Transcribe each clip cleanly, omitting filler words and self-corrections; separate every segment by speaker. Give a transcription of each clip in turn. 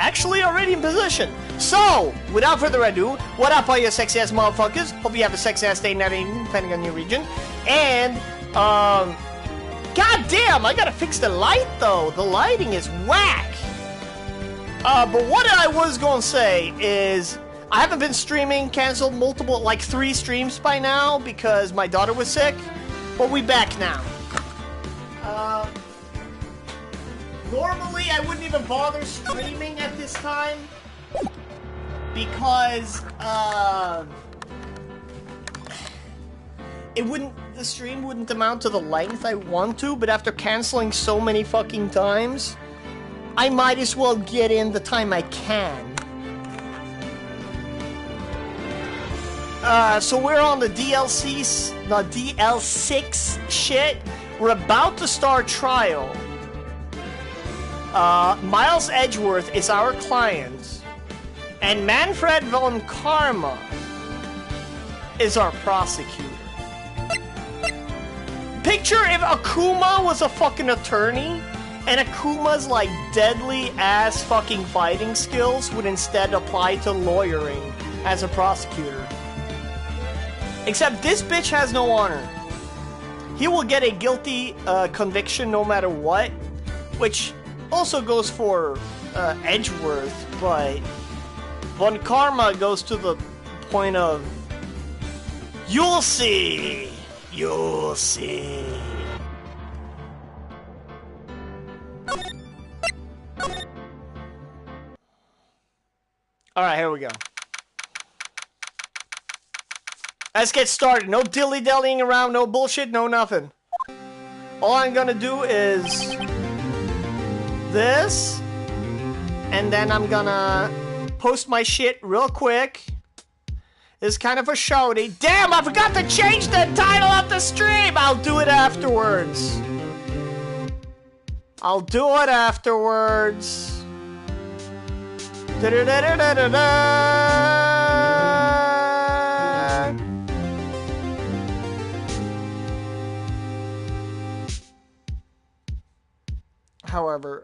Speaker 1: actually already in position. So, without further ado, what up all you sexy ass motherfuckers? Hope you have a sexy ass day, night, or evening, depending on your region. And, god damn, I gotta fix the light though. The lighting is whack. But what I was gonna say is, I haven't been streaming, canceled multiple, like 3 streams by now because my daughter was sick. But we back now. Normally I wouldn't even bother streaming at this time because the stream wouldn't amount to the length I want to, but after canceling so many fucking times, I might as well get in the time I can. So we're on the DL6 shit. We're about to start trial. Miles Edgeworth is our client, and Manfred von Karma is our prosecutor. Picture if Akuma was a fucking attorney, and Akuma's like deadly ass fucking fighting skills would instead apply to lawyering as a prosecutor. Except this bitch has no honor. He will get a guilty conviction no matter what, which also goes for Edgeworth, but Von Karma goes to the point of, you'll see, you'll see. Alright, here we go. Let's get started. No dilly-dallying around, no bullshit, no nothing. All I'm gonna do is this, and then I'm gonna post my shit real quick. It's kind of a shouty. Damn, I forgot to change the title of the stream! I'll do it afterwards. I'll do it afterwards. However,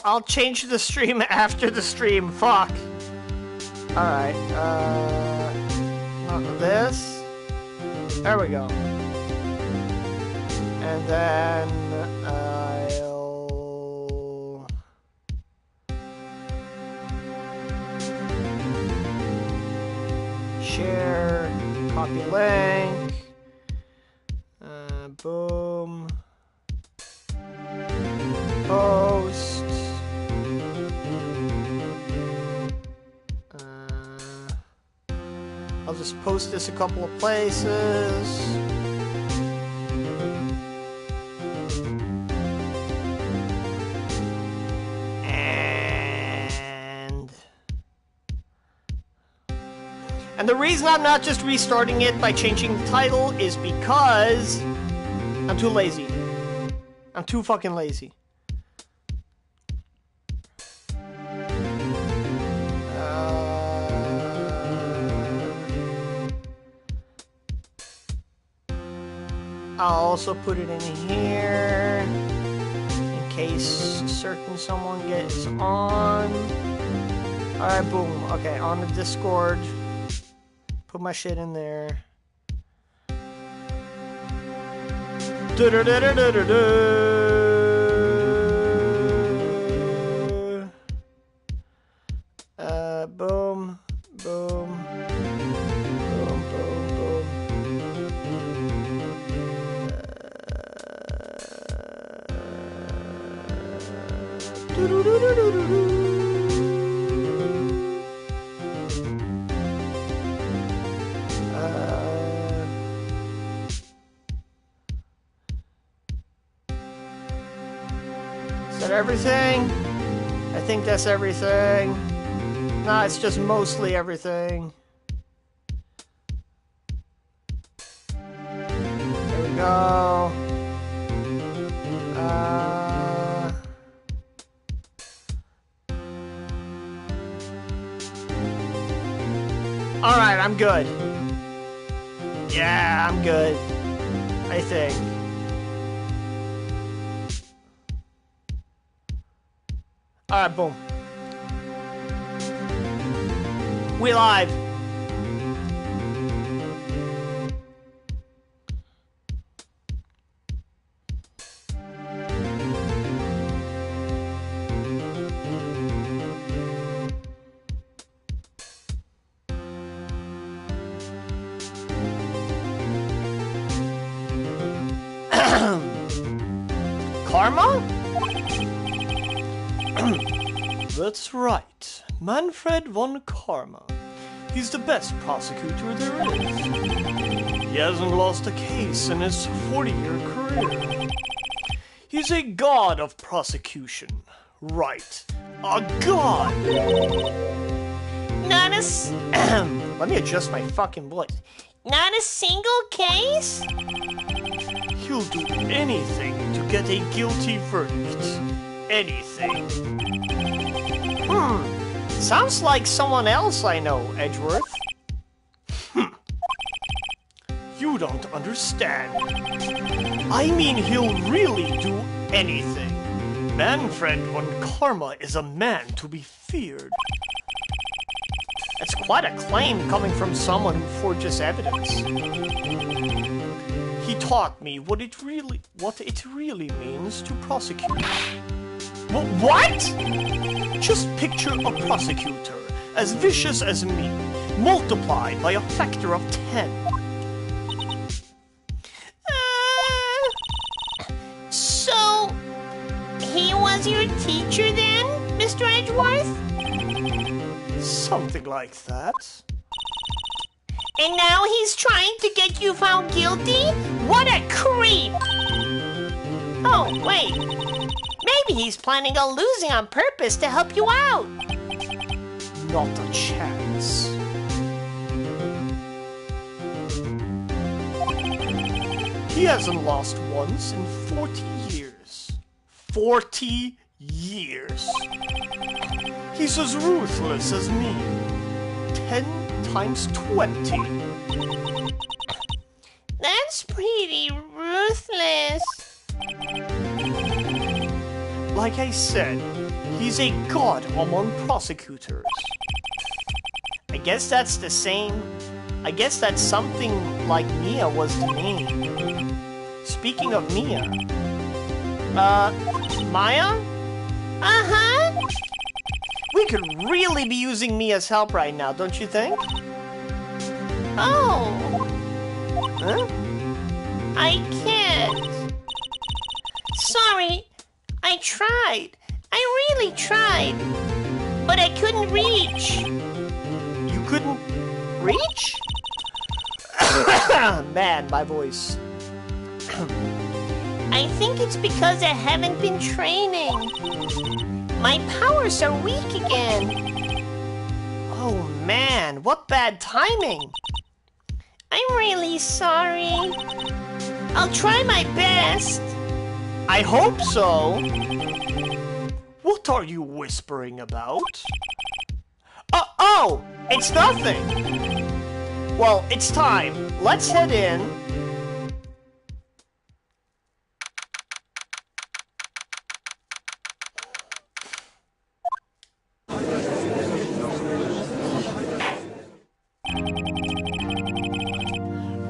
Speaker 1: I'll change the stream after the stream. Fuck. Alright, not this. There we go. And then I'll share, copy link, boom, post, I'll just post this a couple of places. And the reason I'm not just restarting it by changing the title is because I'm too lazy. I'm too fucking lazy. I'll also put it in here in case certain someone gets on. Alright, boom. Okay, on the Discord. Put my shit in there. Boom, boom, boom, boom, boom. Is that everything? I think that's everything. Nah, it's just mostly everything. There we go. Alright, I'm good. Yeah, I'm good. I think. Alright, boom. We live. Karma? That's right. Manfred von Karma. He's the best prosecutor there is. He hasn't lost a case in his 40-year career. He's a god of prosecution. Right. A god!
Speaker 2: Not a
Speaker 1: Let me adjust my fucking voice.
Speaker 2: not a single case?
Speaker 1: He'll do anything to get a guilty verdict. Anything. Sounds like someone else I know, Edgeworth. You don't understand. I mean, he'll really do anything. Manfred von Karma is a man to be feared. That's quite a claim coming from someone who forges evidence. He taught me what it really means to prosecute. What? Just picture a prosecutor as vicious as me, multiplied by a factor of 10.
Speaker 2: So, he was your teacher then, Mr. Edgeworth?
Speaker 1: Something like that.
Speaker 2: And now he's trying to get you found guilty? What a creep! Oh, wait. Maybe he's planning on losing on purpose to help you out.
Speaker 1: Not a chance. He hasn't lost once in 40 years. 40 years. He's as ruthless as me. 10 times 20.
Speaker 2: That's pretty ruthless.
Speaker 1: Like I said, he's a god among prosecutors. I guess that's the same. I guess that's something like Mia was to me. Speaking of Mia. Maya?
Speaker 2: Uh-huh.
Speaker 1: We could really be using Mia's help right now, don't you think?
Speaker 2: Oh.
Speaker 1: Huh?
Speaker 2: I can't. Sorry. I tried. I really tried. But I couldn't reach.
Speaker 1: You couldn't reach? Man, my voice.
Speaker 2: I think it's because I haven't been training. My powers are weak again.
Speaker 1: Oh man, what bad timing.
Speaker 2: I'm really sorry. I'll try my best.
Speaker 1: I hope so. What are you whispering about? Oh, it's nothing. Well, it's time. Let's head in.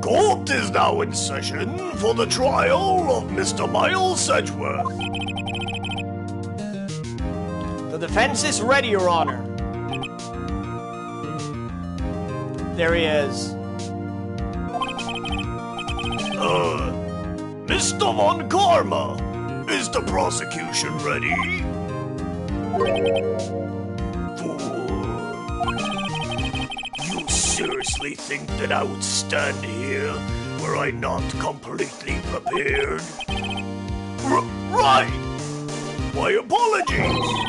Speaker 1: Court is now in session for the trial of Mr. Miles Edgeworth. The defense is ready, Your Honor. There he is. Mr. Von Karma, is the prosecution ready? You seriously think that I would stand here were I not completely prepared? Right! My apologies!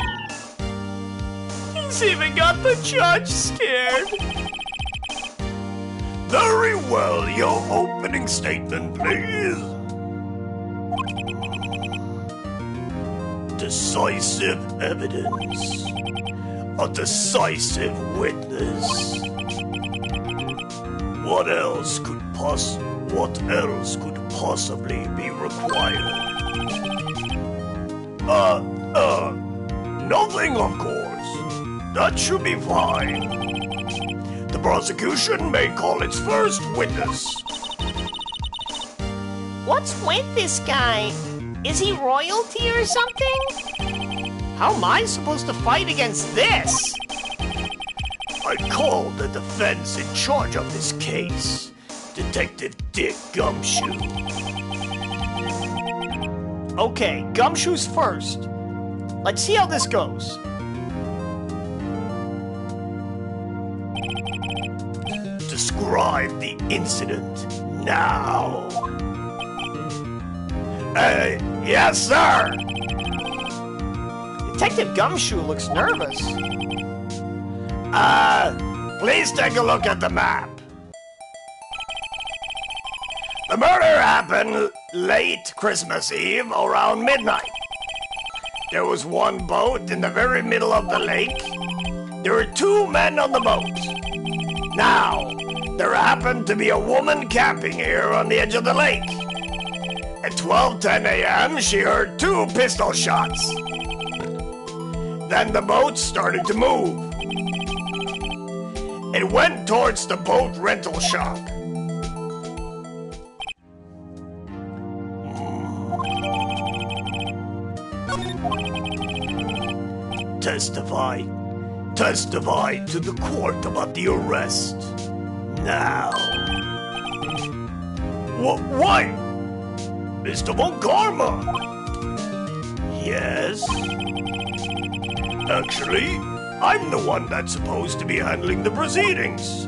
Speaker 1: He's even got the judge scared! Very well, your opening statement, please. Decisive evidence.
Speaker 3: A decisive witness. What else could possibly be required? Nothing, of course. That should be fine. The prosecution may call its first witness.
Speaker 2: What's with this guy? Is he royalty or something?
Speaker 1: How am I supposed to fight against this?
Speaker 3: I called the defense in charge of this case, Detective Dick Gumshoe.
Speaker 1: Okay, Gumshoe's first. Let's see how this goes.
Speaker 3: Describe the incident now. Yes, sir.
Speaker 1: Detective Gumshoe looks nervous.
Speaker 3: Please take a look at the map. The murder happened late Christmas Eve around midnight. There was one boat in the very middle of the lake. There were 2 men on the boat. Now, there happened to be a woman camping here on the edge of the lake. At 12:10 a.m., she heard 2 pistol shots. Then the boat started to move. It went towards the boat rental shop. Testify to the court about the arrest. Now. Why? Mr. Von Karma. Yes? Actually, I'm the one that's supposed to be handling the proceedings.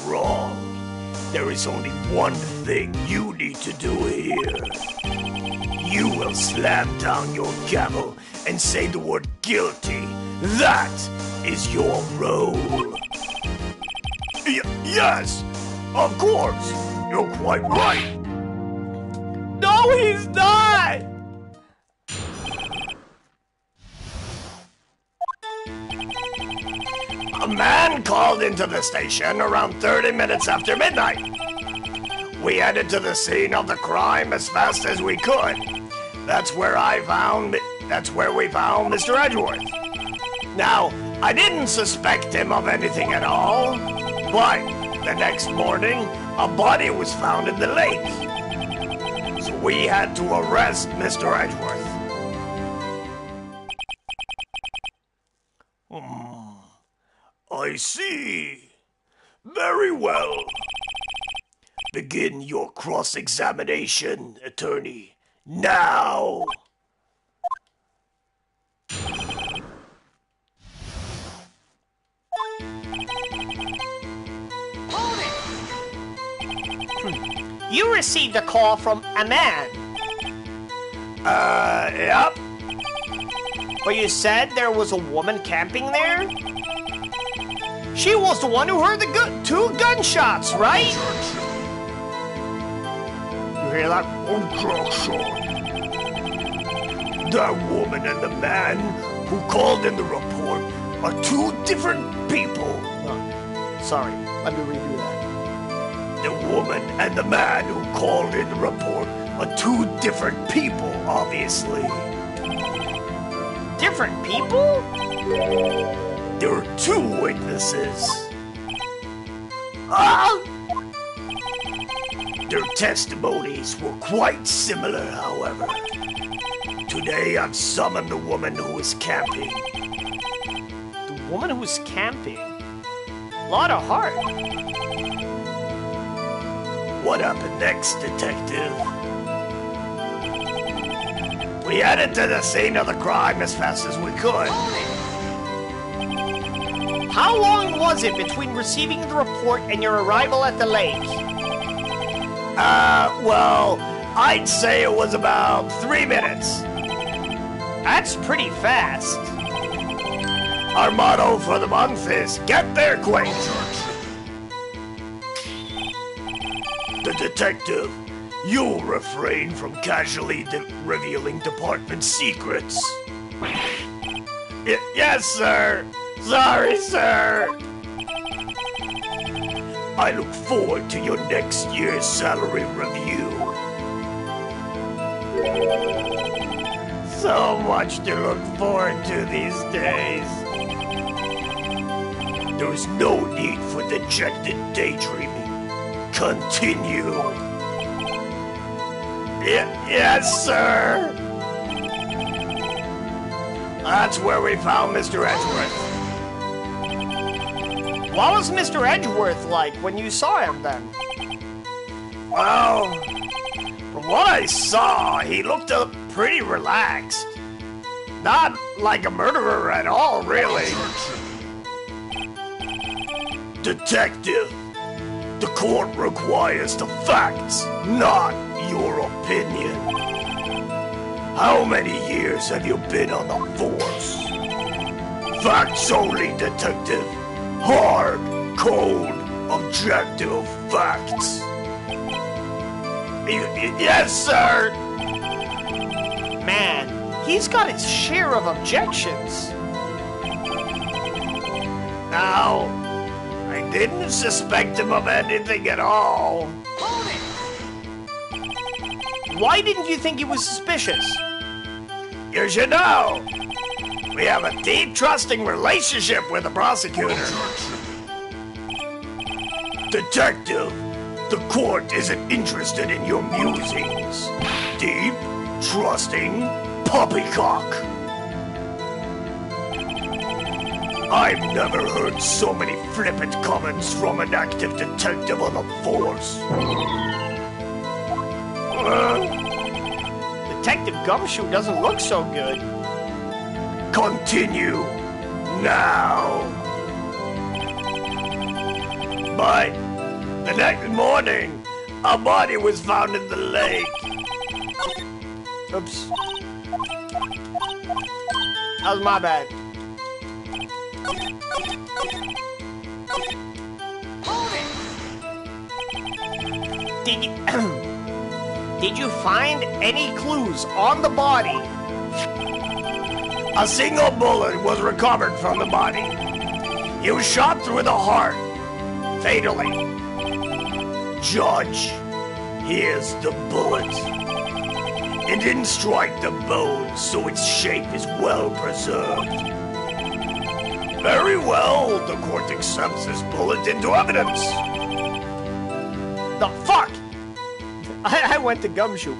Speaker 3: Wrong. There is only one thing you need to do here. You will slam down your gavel and say the word guilty. That is your role. Yes, of course. You're quite right.
Speaker 1: No, he's not!
Speaker 3: A man called into the station around 30 minutes after midnight. We headed to the scene of the crime as fast as we could. That's where we found Mr. Edgeworth. Now, I didn't suspect him of anything at all, but the next morning, a body was found in the lake. So we had to arrest Mr. Edgeworth. I see. Very well. Begin your cross-examination, attorney. Now!
Speaker 1: You received a call from a man.
Speaker 3: Yep.
Speaker 1: But you said there was a woman camping there? She was the one who heard the 2 gunshots, right?
Speaker 3: You hear that? Objection. That woman and the man who called in the report are 2 different people.
Speaker 1: Sorry, let me redo that.
Speaker 3: The woman and the man who called in the report are 2 different people, obviously.
Speaker 1: Different people?
Speaker 3: There are 2 witnesses. Their testimonies were quite similar, however. Today I've summoned the woman who is camping.
Speaker 1: The woman who's camping? Lot of heart.
Speaker 3: What happened next, detective? We headed to the scene of the crime as fast as we could.
Speaker 1: How long was it between receiving the report and your arrival at the lake?
Speaker 3: Well, I'd say it was about 3 minutes.
Speaker 1: That's pretty fast.
Speaker 3: Our motto for the month is, get there quick. The detective You'll refrain from casually revealing department secrets. Yes, sir. Sorry, sir. I look forward to your next year's salary review. So much to look forward to these days. There's no need for dejected daydreaming. Continue. Yes, sir. That's where we found Mr. Edgeworth.
Speaker 1: What was Mr. Edgeworth like when you saw him then?
Speaker 3: Well, from what I saw, he looked pretty relaxed. Not like a murderer at all, really. Detective, the court requires the facts, not your opinion. How many years have you been on the force? Facts only, detective. Hard, cold, objective facts. Yes, sir.
Speaker 1: Man, he's got his share of objections.
Speaker 3: Now, I didn't suspect him of anything at all.
Speaker 1: Why didn't you think he was suspicious?
Speaker 3: You should know. We have a deep, trusting relationship with the prosecutor. Detective, the court isn't interested in your musings. Deep, trusting, poppycock. I've never heard so many flippant comments from an active detective on the force.
Speaker 1: Detective Gumshoe doesn't look so good.
Speaker 3: Continue now. But the next morning, a body was found in the lake.
Speaker 1: Oops. That was my bad. Did you find any clues on the body?
Speaker 3: A single bullet was recovered from the body. He was shot through the heart, fatally. Judge, here's the bullet. It didn't strike the bone, so its shape is well preserved. Very well, the court accepts this bullet into evidence.
Speaker 1: The fuck? I went to Gumshoe.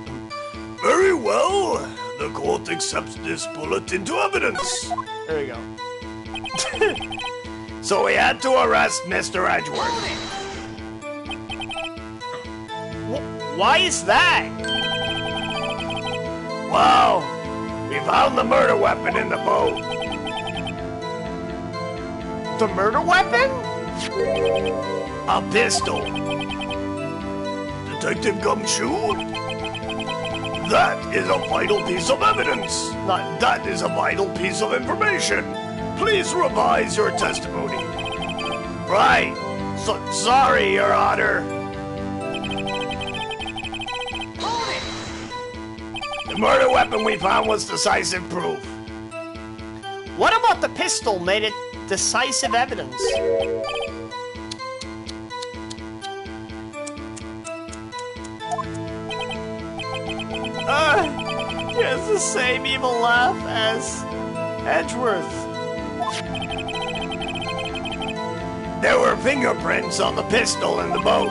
Speaker 3: Very well, the court accepts this bullet into evidence.
Speaker 1: There we go.
Speaker 3: So we had to arrest Mr. Edgeworth.
Speaker 1: Why is that?
Speaker 3: Well, we found the murder weapon in the boat.
Speaker 1: The murder weapon?
Speaker 3: A pistol. Detective Gumshoe? That is a vital piece of evidence. That is a vital piece of information. Please revise your testimony. Right. Sorry, Your Honor. The murder weapon we found was decisive proof.
Speaker 1: What about the pistol made it decisive evidence? He has the same evil laugh as Edgeworth.
Speaker 3: There were fingerprints on the pistol in the boat.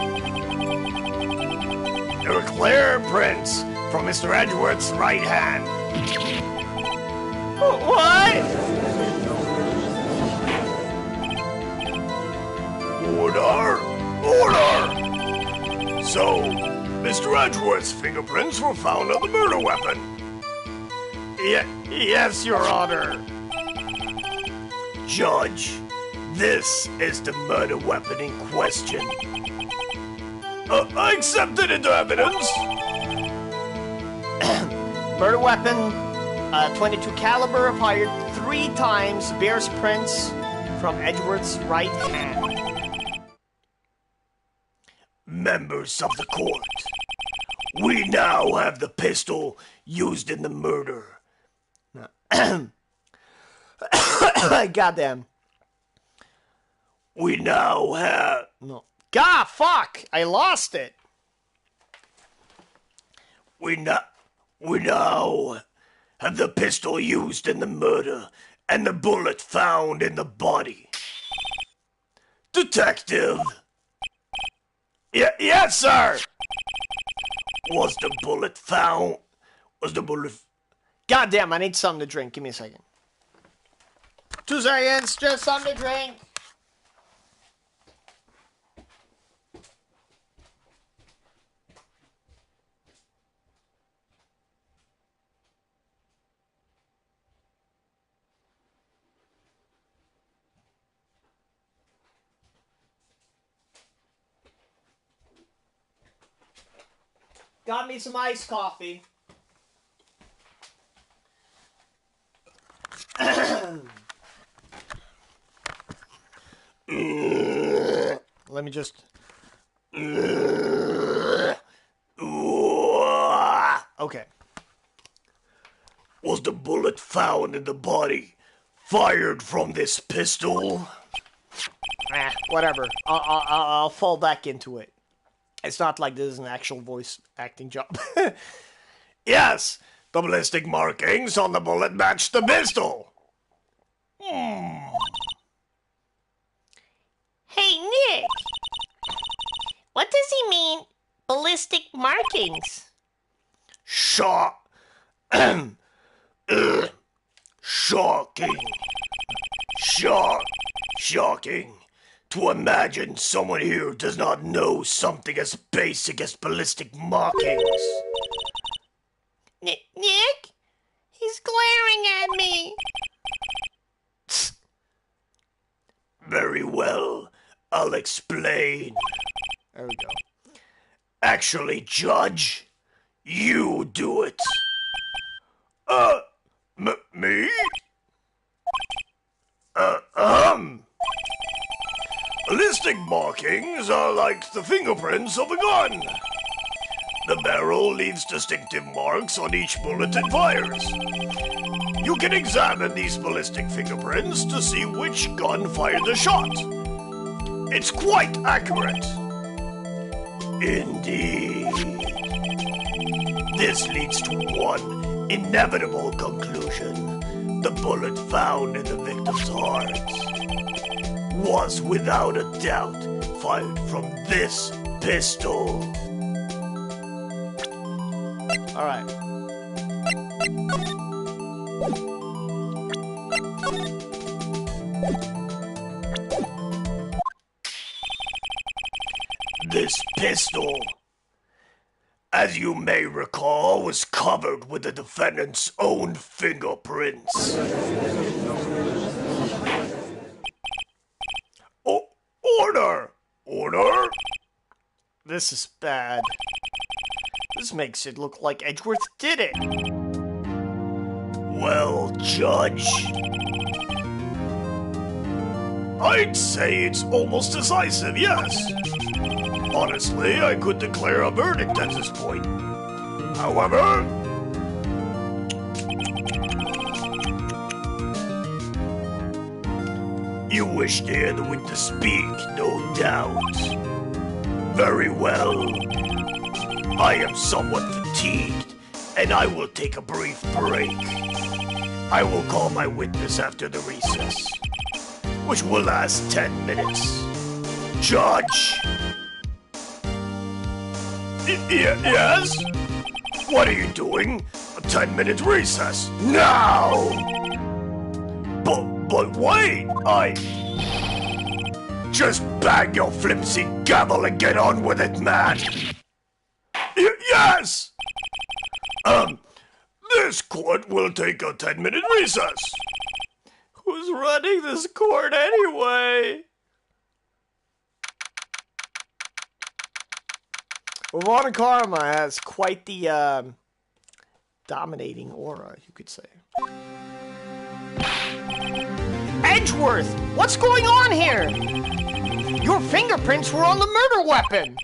Speaker 3: There were clear prints from Mr. Edgeworth's right hand.
Speaker 1: What?
Speaker 3: Order! Order! So, Mr. Edgeworth's fingerprints were found on the murder weapon. Yes, Your Honor. Judge, this is the murder weapon in question. I accept it into evidence.
Speaker 1: Murder weapon, 22 caliber, fired 3 times, bears prints from Edgeworth's right hand.
Speaker 3: Members of the court, We now have the pistol used in the murder.
Speaker 1: Goddamn.
Speaker 3: We now have...
Speaker 1: No. God, fuck! I lost it.
Speaker 3: We now have the pistol used in the murder and the bullet found in the body. Detective. Yes, sir. Was the bullet found?
Speaker 1: Goddamn, I need something to drink. Give me a second. 2 seconds, just something to drink. Got me some iced coffee. Let me just... Okay.
Speaker 3: Was the bullet found in the body fired from this pistol?
Speaker 1: Whatever. I'll fall back into it. It's not like this is an actual voice acting job.
Speaker 3: Yes, the ballistic markings on the bullet match the pistol.
Speaker 2: Hey, Nick! What does he mean, ballistic markings?
Speaker 3: Shocking. Shocking. To imagine someone here does not know something as basic as ballistic markings.
Speaker 2: Nick? He's glaring at me.
Speaker 3: Very well, I'll explain.
Speaker 1: There we go.
Speaker 3: Actually, Judge, you do it. Me? Ballistic markings are like the fingerprints of a gun. The barrel leaves distinctive marks on each bullet it fires. You can examine these ballistic fingerprints to see which gun fired the shot. It's quite accurate. Indeed. This leads to one inevitable conclusion. The bullet found in the victim's heart was without a doubt fired from this pistol.
Speaker 1: All right.
Speaker 3: This pistol, as you may recall, was covered with the defendant's own fingerprints. Order!
Speaker 1: This is bad. This makes it look like Edgeworth did it.
Speaker 3: Well, Judge, I'd say it's almost decisive, yes. Honestly, I could declare a verdict at this point. However, you wish to hear the witness speak, no doubt. Very well. I am somewhat fatigued, and I will take a brief break. I will call my witness after the recess, which will last 10 minutes. Judge? Yes? What are you doing? A 10-minute recess. Now! But wait, Just bang your flimsy gavel and get on with it, man! Yes! This court will take a 10-minute recess.
Speaker 1: Who's running this court anyway? Ravana Karma has quite the dominating aura, you could say. Edgeworth! What's going on here? Your fingerprints were on the murder weapon!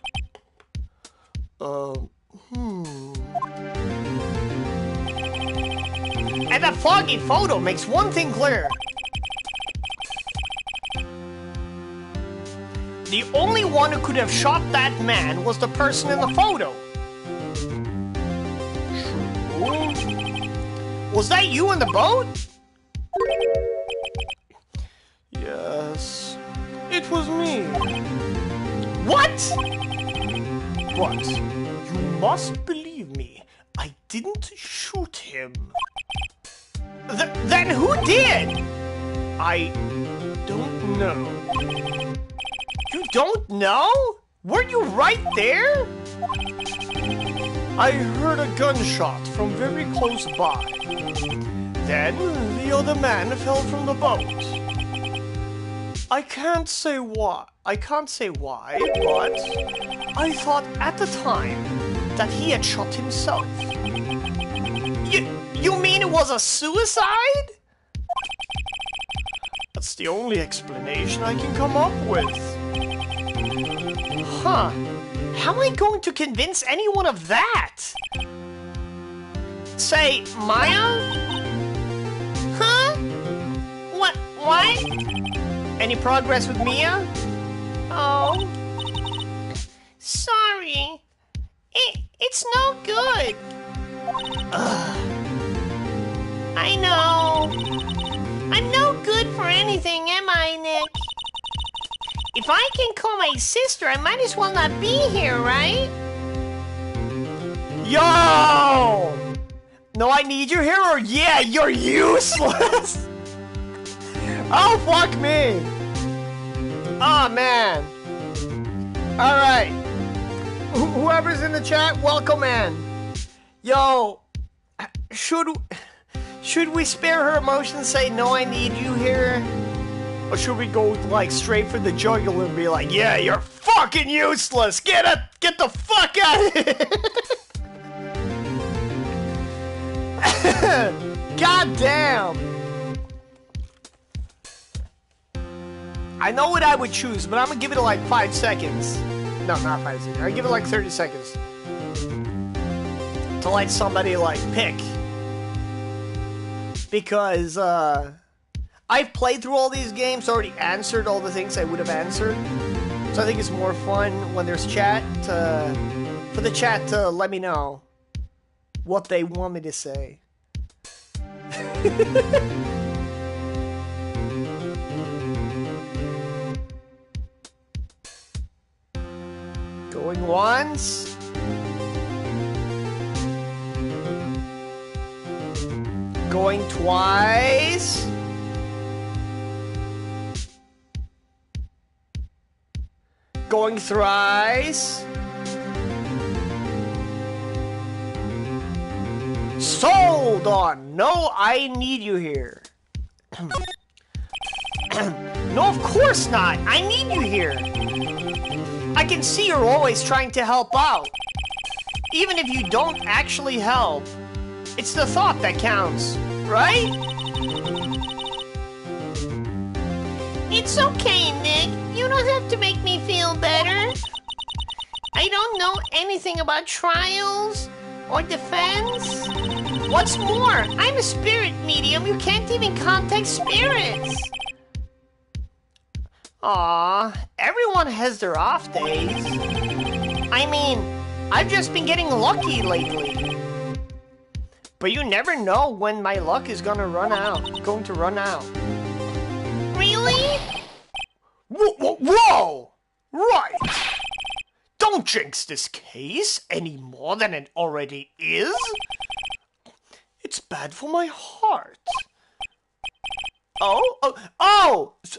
Speaker 1: And that foggy photo makes one thing clear. The only one who could have shot that man was the person in the photo. True. Was that you in the boat? Yes, it was me. What? But you must believe me, I didn't shoot him. Then who did? I don't know. You don't know? Weren't you right there? I heard a gunshot from very close by. Then the other man fell from the boat. I can't say why, but I thought at the time that he had shot himself. You mean it was a suicide? That's the only explanation I can come up with. Huh. How am I going to convince anyone of that? Say, Maya?
Speaker 2: Huh? What?
Speaker 1: Any progress with Mia?
Speaker 2: Oh. Sorry. It's no good. I know. I'm no good for anything, am I, Nick? If I can call my sister, I might as well not be here, right?
Speaker 1: Yo! No, I need you here, or yeah, you're useless! Oh, fuck me! Oh, man. Alright. Whoever's in the chat, welcome in. Yo, should we spare her emotions and say, no, I need you here? Or should we go, like, straight for the jugular and be like, yeah, you're fucking useless! Get the fuck out of here! God damn! I know what I would choose, but I'm gonna give it like 5 seconds. No, not 5 seconds. I give it like 30 seconds. To let somebody, like, pick. Because, I've played through all these games, already answered all the things I would have answered. So I think it's more fun when there's chat for the chat to let me know what they want me to say. Going once. Going twice. Going thrice. Sold on. No, I need you here. No, of course not. I need you here. I can see you're always trying to help out. Even if you don't actually help, it's the thought that counts, right?
Speaker 2: It's okay, Nick. You don't have to make me feel better. I don't know anything about trials or defense. What's more, I'm a spirit medium. You can't even contact spirits.
Speaker 1: Aw, everyone has their off days. I mean, I've just been getting lucky lately. But you never know when my luck is going to run out.
Speaker 2: Really?
Speaker 1: Whoa! Right! Don't jinx this case any more than it already is. It's bad for my heart.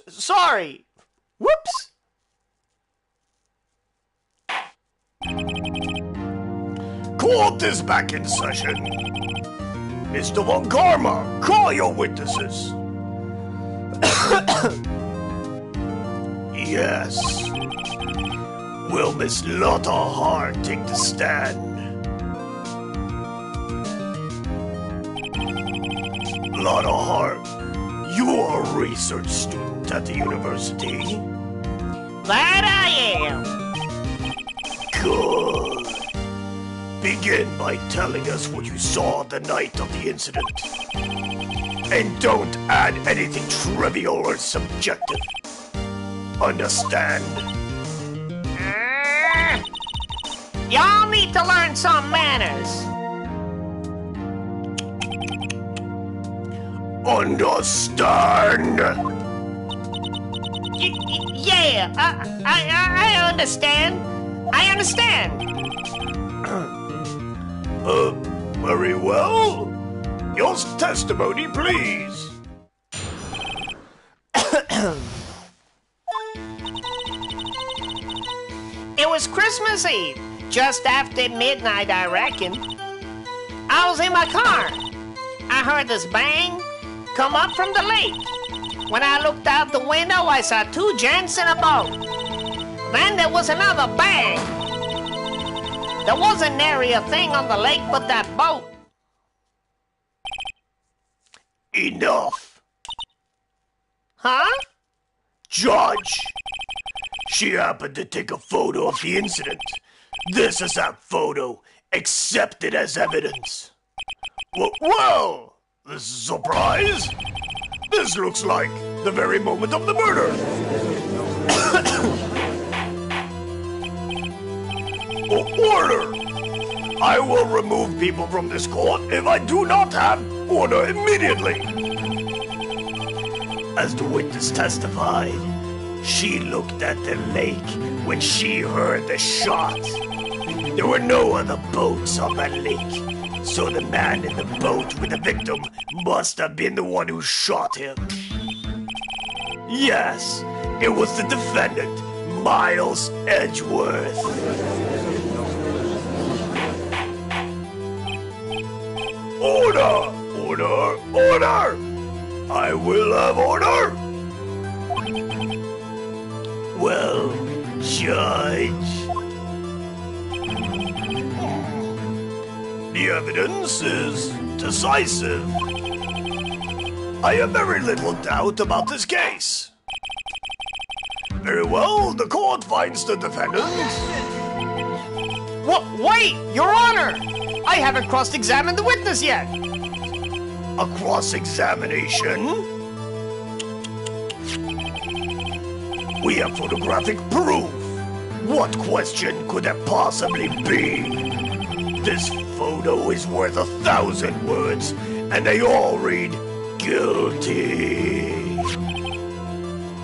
Speaker 1: Sorry. Whoops.
Speaker 3: Court is back in session. Mr. Von Karma, call your witnesses. Yes. Will Miss Lotta Hart take the stand? Lotta Hart, you are a research student at the university.
Speaker 2: That I am.
Speaker 3: Good. Begin by telling us what you saw the night of the incident. And don't add anything trivial or subjective. Understand?
Speaker 2: Y'all need to learn some manners.
Speaker 3: Understand?
Speaker 2: Yeah, I understand. I understand.
Speaker 3: Very well. Your testimony, please.
Speaker 2: It was Christmas Eve, just after midnight, I reckon. I was in my car. I heard this bang come up from the lake. When I looked out the window, I saw two gents in a boat. Then there was another bang. There wasn't nary a thing on the lake but that boat.
Speaker 3: Enough.
Speaker 2: Huh?
Speaker 3: Judge. She happened to take a photo of the incident. This is that photo. Accepted as evidence. Well, this is a surprise. This looks like the very moment of the murder. Order! I will remove people from this court if I do not have order immediately. As the witness testified, she looked at the lake when she heard the shot. There were no other boats on that lake, so the man in the boat with the victim must have been the one who shot him. Yes, it was the defendant, Miles Edgeworth. Order! Order! Order! I will have order! Well, Judge... The evidence is decisive. I have very little doubt about this case. Very well, the court finds the defendant...
Speaker 1: Wait, Your Honor! I haven't cross-examined the witness yet!
Speaker 3: A cross-examination? We have photographic proof. What question could there possibly be? This photo is worth 1,000 words, and they all read guilty.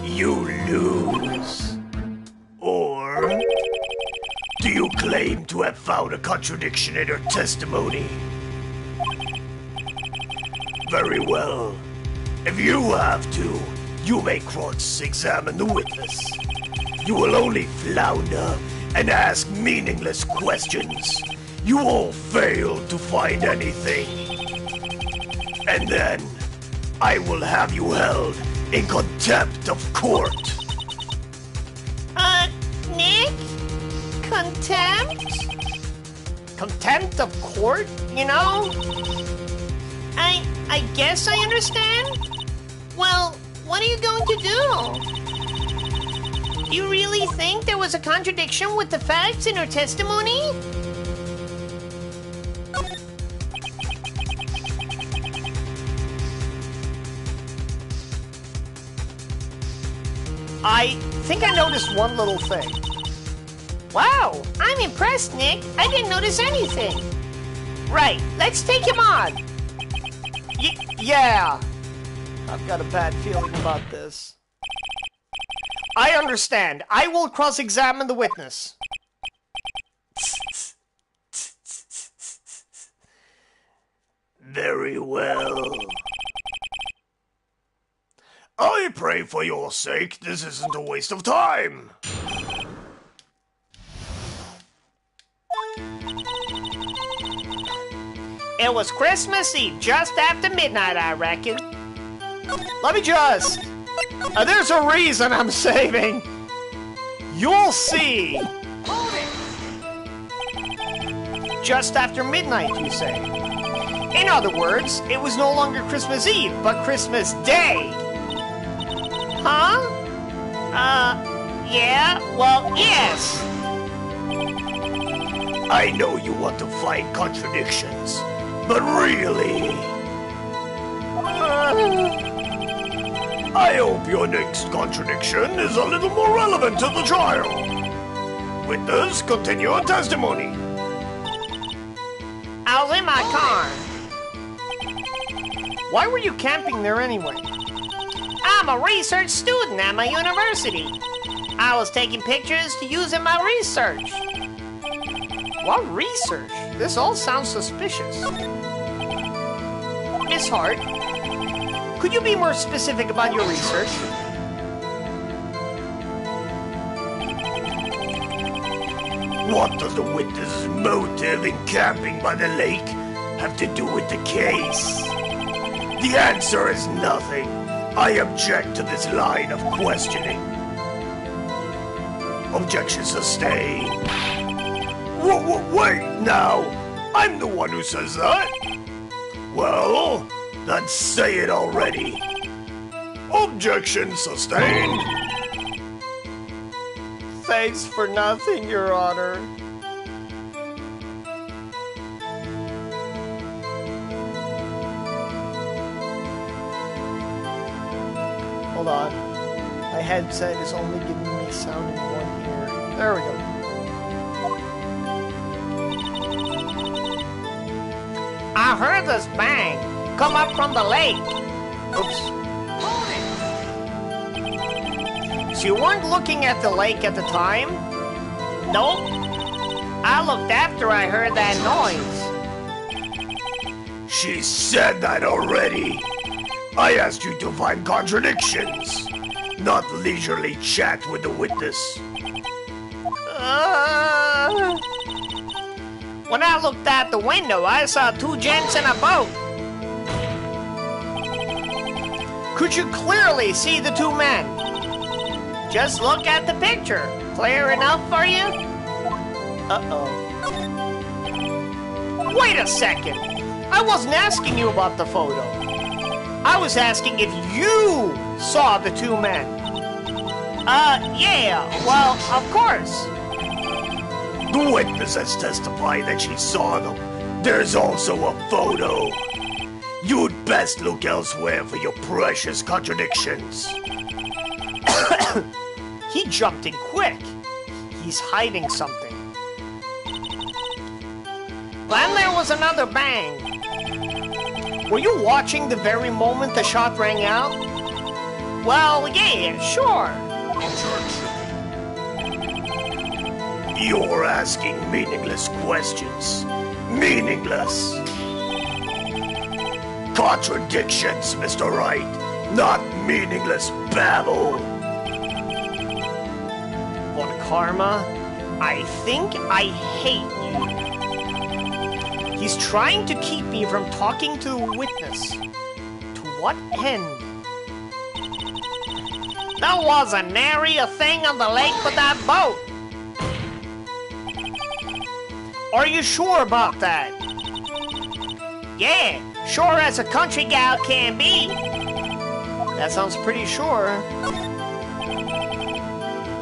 Speaker 3: You lose. Or do you claim to have found a contradiction in her testimony? Very well. If you have to, you may cross-examine the witness. You will only flounder and ask meaningless questions. You won't fail to find anything. And then, I will have you held in contempt of court.
Speaker 2: Nick? Contempt?
Speaker 1: Contempt of court, you know?
Speaker 2: I guess I understand. Well, what are you going to do? You really think there was a contradiction with the facts in her testimony?
Speaker 1: I think I noticed one little thing.
Speaker 2: Wow, I'm impressed, Nick. I didn't notice anything. Right, let's take him on.
Speaker 1: Yeah. I've got a bad feeling about this. I understand. I will cross-examine the witness.
Speaker 3: Very well. I pray for your sake this isn't a waste of time.
Speaker 2: It was Christmas Eve, just after midnight, I reckon.
Speaker 1: Let me just... there's a reason I'm saving. You'll see. Just after midnight, you say. In other words, it was no longer Christmas Eve, but Christmas Day.
Speaker 2: Huh? Yeah, well, yes.
Speaker 3: I know you want to find contradictions, but really... I hope your next contradiction is a little more relevant to the trial. Witness, continue your testimony.
Speaker 2: I was in my car.
Speaker 1: Why were you camping there anyway?
Speaker 2: I'm a research student at my university. I was taking pictures to use in my research.
Speaker 1: What research? This all sounds suspicious. Miss Hart, could you be more specific about your research?
Speaker 3: What does the witness's motive in camping by the lake have to do with the case? The answer is nothing. I object to this line of questioning. Objection sustained. Wait now! I'm the one who says that! Well, then say it already. Objection sustained.
Speaker 1: Thanks for nothing, Your Honor. Hold on. My headset is only giving me sound in one ear. There we go.
Speaker 2: I heard this bang come up from the lake.
Speaker 1: Oops. So you weren't looking at the lake at the time?
Speaker 2: Nope. I looked after I heard that noise.
Speaker 3: She said that already. I asked you to find contradictions, not leisurely chat with the witness.
Speaker 2: When I looked out the window, I saw two gents in a boat.
Speaker 1: Could you clearly see the two men?
Speaker 2: Just look at the picture. Clear enough for you?
Speaker 1: Uh-oh. Wait a second. I wasn't asking you about the photo. I was asking if you saw the two men.
Speaker 2: Yeah, well, of course.
Speaker 3: The witness has testified that she saw them. There's also a photo. You'd best look elsewhere for your precious contradictions.
Speaker 1: He jumped in quick. He's hiding something.
Speaker 2: Then there was another bang.
Speaker 1: Were you watching the very moment the shot rang out?
Speaker 2: Well, yeah, sure.
Speaker 3: You're asking meaningless questions. Meaningless. Contradictions, Mr. Wright, not meaningless babble.
Speaker 1: Von Karma, I think I hate you. He's trying to keep me from talking to the witness. To what end?
Speaker 2: There was a nary a thing on the lake but that boat.
Speaker 1: Are you sure about that?
Speaker 2: Yeah, sure as a country gal can be.
Speaker 1: That sounds pretty sure.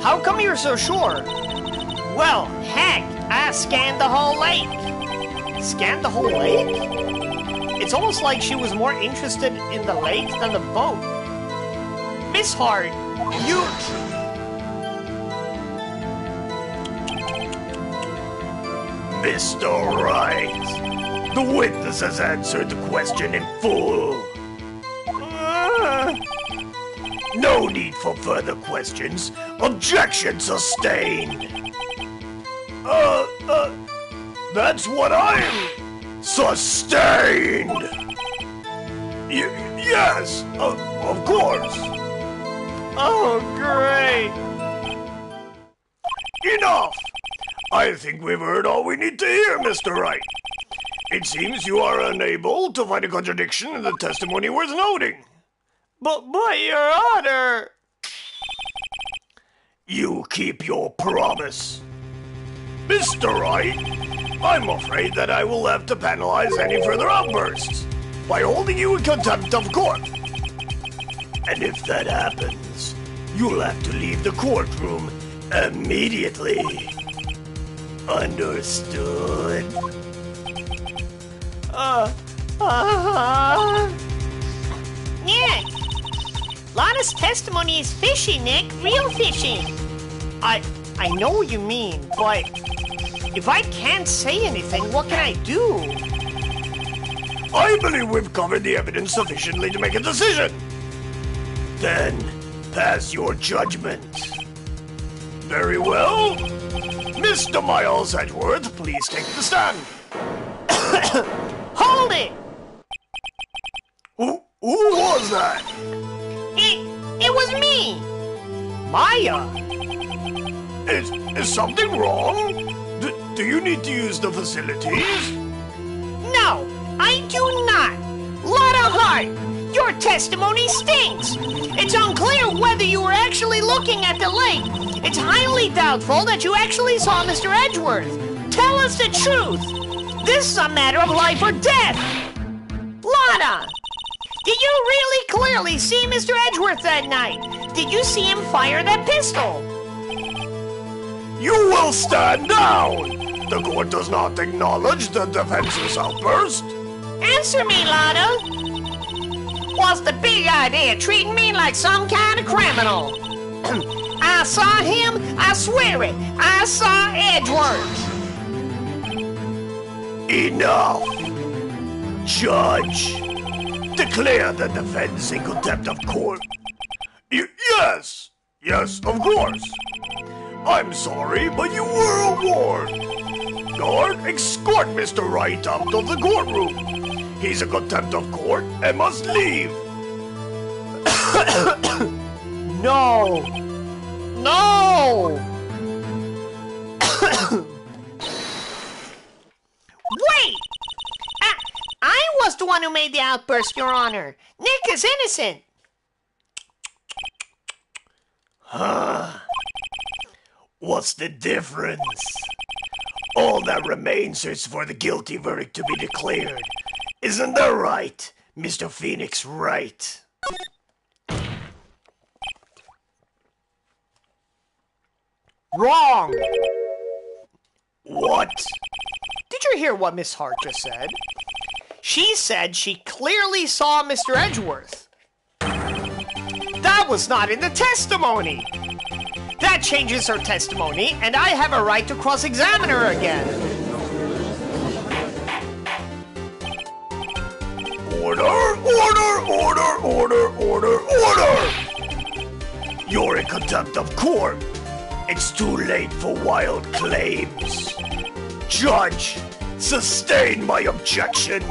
Speaker 1: How come you're so sure?
Speaker 2: Well, heck, I scanned the whole lake.
Speaker 1: Scanned the whole lake? It's almost like she was more interested in the lake than the boat. Miss Hart, you...
Speaker 3: Mr. Wright, the witness has answered the question in full. No need for further questions. Objection sustained. That's what I'm... Sustained! Yes, of course.
Speaker 1: Oh, great.
Speaker 3: Enough! I think we've heard all we need to hear, Mr. Wright. It seems you are unable to find a contradiction in the testimony worth noting.
Speaker 1: But Your Honor...
Speaker 3: You keep your promise. Mr. Wright, I'm afraid that I will have to penalize any further outbursts by holding you in contempt of court. And if that happens, you'll have to leave the courtroom immediately. Understood.
Speaker 2: Nick! Lana's testimony is fishy, Nick. Real fishy.
Speaker 1: I know what you mean, but if I can't say anything, what can I do?
Speaker 3: I believe we've covered the evidence sufficiently to make a decision. Then, pass your judgment. Very well. Mr. Miles Edgeworth, please take the stand.
Speaker 2: Hold it!
Speaker 3: Who was that?
Speaker 2: It was me!
Speaker 1: Maya!
Speaker 3: Is something wrong? Do you need to use the facilities?
Speaker 2: No, I do not! Lana Hart, your testimony stinks! It's unclear whether you were actually looking at the lake. It's highly doubtful that you actually saw Mr. Edgeworth. Tell us the truth! This is a matter of life or death! Lana! Did you really clearly see Mr. Edgeworth that night? Did you see him fire that pistol?
Speaker 3: You will stand down! The court does not acknowledge the defense's outburst.
Speaker 2: Answer me, Lana! What's the big idea treating me like some kind of criminal? I saw him, I swear it! I saw Edgeworth!
Speaker 3: Enough! Judge, declare the defense in contempt of court. Yes, of course. I'm sorry, but you were warned. Guard, escort Mr. Wright out of the courtroom. He's in contempt of court and must leave.
Speaker 1: No! No!
Speaker 2: Wait! I was the one who made the outburst, Your Honor. Nick is innocent.
Speaker 3: What's the difference? All that remains is for the guilty verdict to be declared. Isn't that right, Mr. Phoenix Wright?
Speaker 1: Wrong!
Speaker 3: What?
Speaker 1: Did you hear what Miss Hart just said? She said she clearly saw Mr. Edgeworth. That was not in the testimony! That changes her testimony, and I have a right to cross-examine her again.
Speaker 3: Order! You're in contempt of court. It's too late for wild claims. Judge, sustain my objection.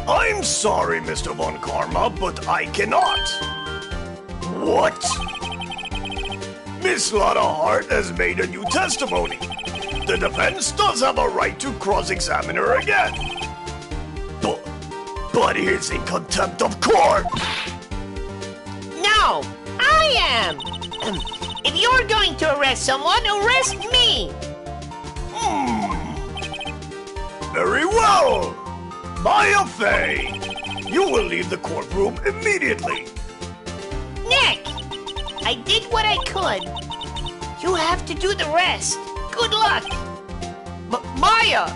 Speaker 3: I'm sorry, Mr. Von Karma, but I cannot. What? Miss Lana Hart has made a new testimony. The defense does have a right to cross-examine her again. But he's in contempt of court.
Speaker 2: No, I am. If you're going to arrest someone, arrest me.
Speaker 3: Very well. Maya Fey, you will leave the courtroom immediately.
Speaker 2: Nick, I did what I could. You have to do the rest. Good luck.
Speaker 1: Maya!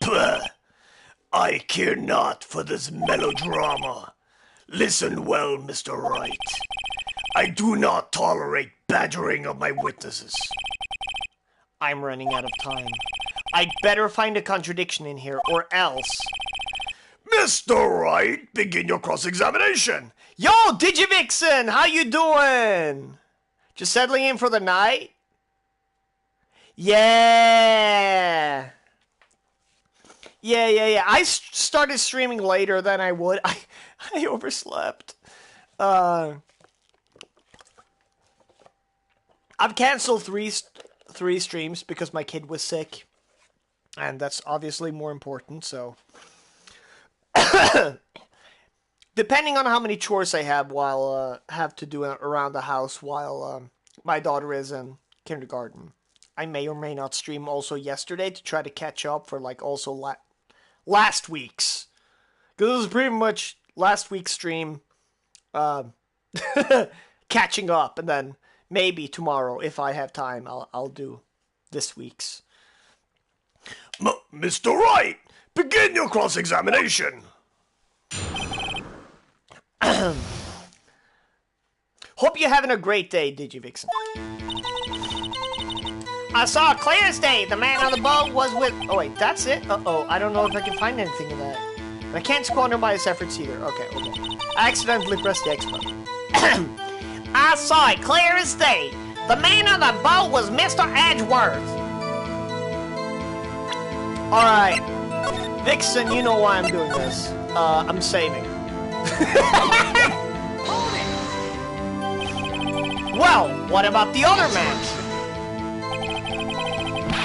Speaker 3: Puh. I care not for this melodrama. Listen well, Mr. Wright. I do not tolerate badgering of my witnesses.
Speaker 1: I'm running out of time. I'd better find a contradiction in here, or else...
Speaker 3: Mr. Wright, begin your cross-examination.
Speaker 1: Yo, Digivixen, how you doing? Just settling in for the night? Yeah. I started streaming later than I would. I overslept. I've canceled three streams because my kid was sick. And that's obviously more important, so... Depending on how many chores I have have to do around the house while my daughter is in kindergarten, I may or may not stream also yesterday to try to catch up for also last week's, Because this is pretty much last week's stream catching up, and then maybe tomorrow, if I have time, I'll do this week's.
Speaker 3: Mr. Wright, begin your cross-examination.
Speaker 1: Hope you're having a great day, Digivixen.
Speaker 2: I saw clear as day. The man on the boat was with...
Speaker 1: Oh, wait, that's it? Uh-oh, I don't know if I can find anything in that. And I can't squander my efforts either. Okay. I accidentally pressed the X button.
Speaker 2: I saw it clear as day. The man on the boat was Mr. Edgeworth.
Speaker 1: Alright. Vixen, you know why I'm doing this. I'm saving. Well, what about the other man?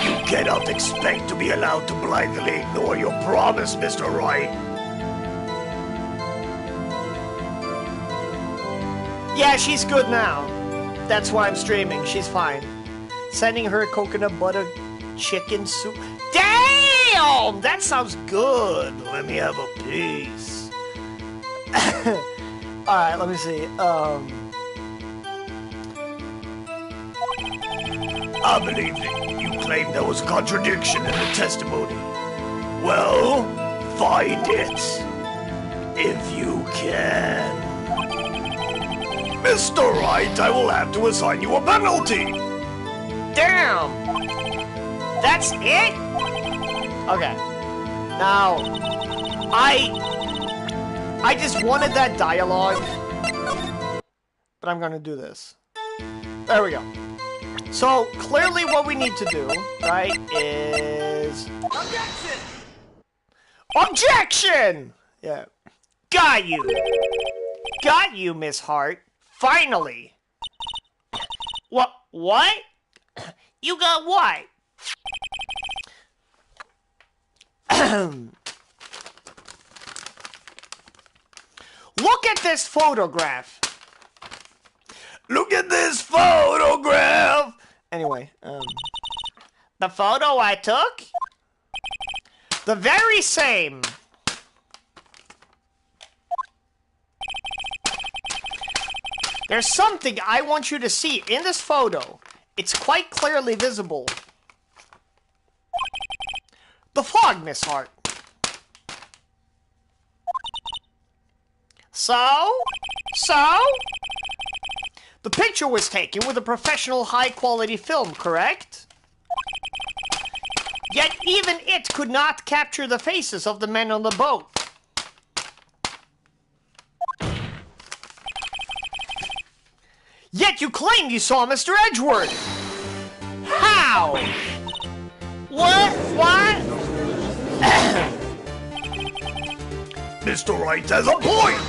Speaker 3: You cannot expect to be allowed to blindly ignore your promise, Mr. Wright.
Speaker 1: Yeah, she's good now. That's why I'm streaming. She's fine. Sending her coconut butter chicken soup. Damn! That sounds good.
Speaker 3: Let me have a piece.
Speaker 1: Alright, let me see.
Speaker 3: I believe that you claim there was a contradiction in the testimony. Well, find it. If you can. Mr. Wright, I will have to assign you a penalty.
Speaker 1: Damn! That's it? Okay. Now, I just wanted that dialogue, but I'm gonna do this. There we go. So, clearly what we need to do, right, is...
Speaker 3: Objection!
Speaker 1: Objection! Yeah. Got you! Got you, Miss Hart. Finally! What?
Speaker 2: You got what?
Speaker 1: Look at this photograph!
Speaker 3: Look at this photograph!
Speaker 1: Anyway,
Speaker 2: The photo I took?
Speaker 1: the very same. There's something I want you to see in this photo. It's quite clearly visible. The fog, Miss Hart.
Speaker 2: So?
Speaker 1: The picture was taken with a professional high-quality film, correct? Yet even it could not capture the faces of the men on the boat. Yet you claim you saw Mr. Edgeworth! How?
Speaker 2: What?
Speaker 3: Mr. Wright has a point!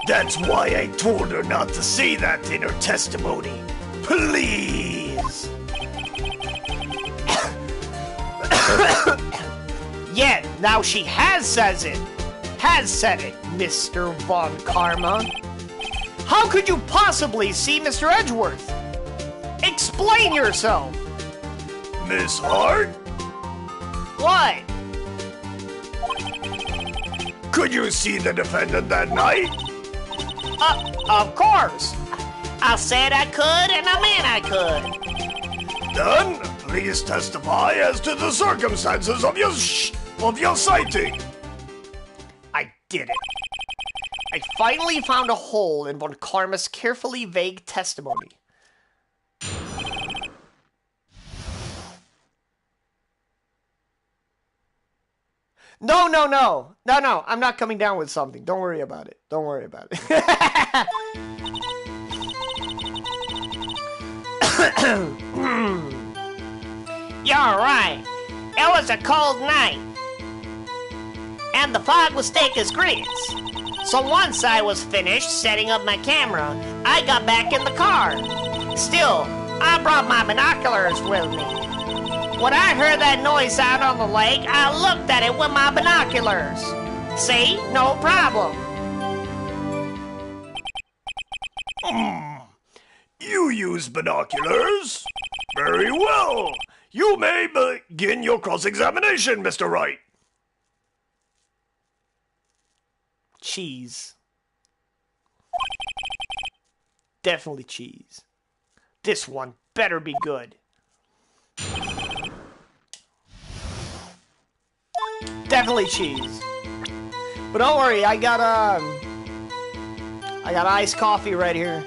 Speaker 3: That's why I told her not to say that in her testimony. Please!
Speaker 1: Yet now she has said it, Mr. Von Karma. How could you possibly see Mr. Edgeworth? Explain yourself!
Speaker 3: Miss Hart?
Speaker 1: What?
Speaker 3: Could you see the defendant that night?
Speaker 1: Of course!
Speaker 2: I said I could, and I meant I could.
Speaker 3: Then, please testify as to the circumstances of your sighting.
Speaker 1: I did it. I finally found a hole in Von Karma's carefully vague testimony. No, I'm not coming down with something. Don't worry about it.
Speaker 2: You're right. It was a cold night. And the fog was thick as grits. So once I was finished setting up my camera, I got back in the car. Still, I brought my binoculars with me. When I heard that noise out on the lake, I looked at it with my binoculars. See? No problem.
Speaker 3: You use binoculars? Very well. You may begin your cross-examination, Mr. Wright.
Speaker 1: cheese. Definitely cheese. This one better be good. Definitely cheese. But don't worry, I got iced coffee right here.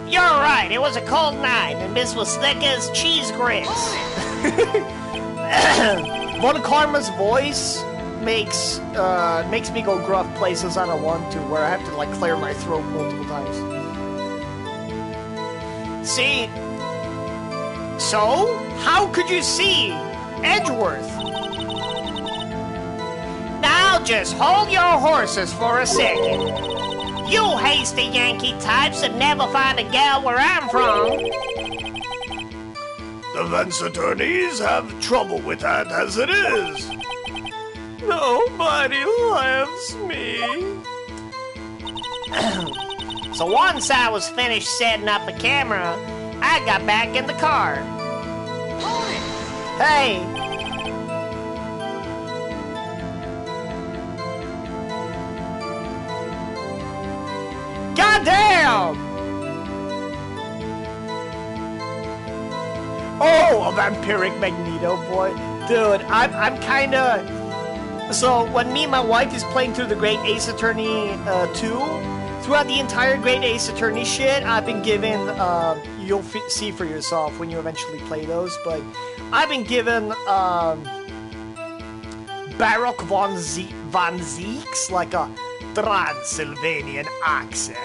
Speaker 2: You're right, it was a cold night, and this was thick as cheese grits.
Speaker 1: Von Karma's voice makes me go gruff places I don't want to, where I have to like clear my throat multiple times. See? So? How could you see Edgeworth?
Speaker 2: Now just hold your horses for a second. You hasty Yankee types that never find a gal where I'm from.
Speaker 3: The Vance attorneys have trouble with that as it is.
Speaker 1: Nobody loves me.
Speaker 2: So once I was finished setting up the camera, I got back in the car.
Speaker 1: Hey! Goddamn! Oh, a vampiric Magneto, boy. Dude, I'm kinda... So, when me and my wife is playing through the Great Ace Attorney 2, throughout the entire Great Ace Attorney shit, I've been given, you'll see for yourself when you eventually play those, but I've been given, Baroque von Zeeks, like a Transylvanian accent.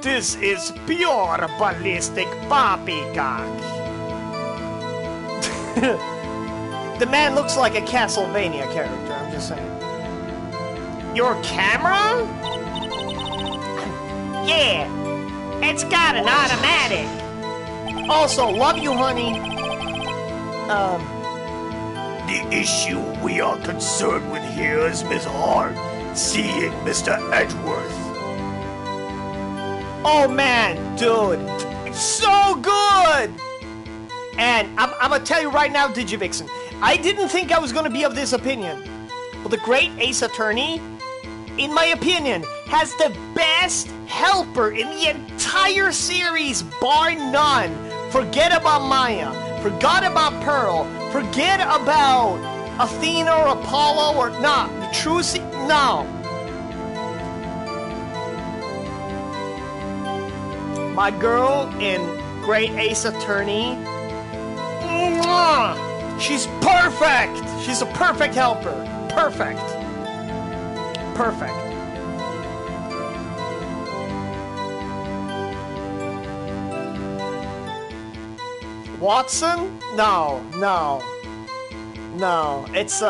Speaker 1: This is pure ballistic poppycock. The man looks like a Castlevania character, I'm just saying.
Speaker 2: Your camera? Yeah, it's got an automatic.
Speaker 1: Also, love you, honey.
Speaker 3: The issue we are concerned with here is Miss Hart seeing Mr. Edgeworth.
Speaker 1: Oh man, dude, it's so good! And I'm gonna tell you right now, Digivixen, I didn't think I was gonna be of this opinion. But the Great Ace Attorney, in my opinion, has the best helper in the entire series, bar none. Forget about Maya, forget about Pearl, forget about Athena or Apollo or not, Trucy, no. My girl in Great Ace Attorney, mwah, she's perfect. She's a perfect helper. Perfect. Perfect. Watson? No, no. No, it's,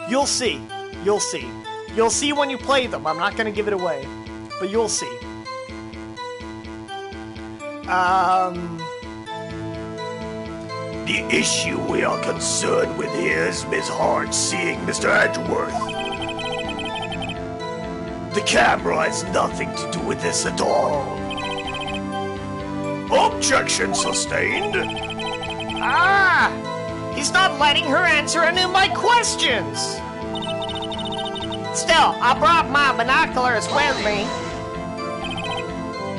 Speaker 1: you'll see. You'll see. You'll see when you play them. I'm not gonna give it away, but you'll see.
Speaker 3: The issue we are concerned with here is Miss Hart seeing Mr. Edgeworth. The camera has nothing to do with this at all. Objection sustained.
Speaker 1: Ah! He's not letting her answer any of my questions!
Speaker 2: Still, I brought my binoculars with me.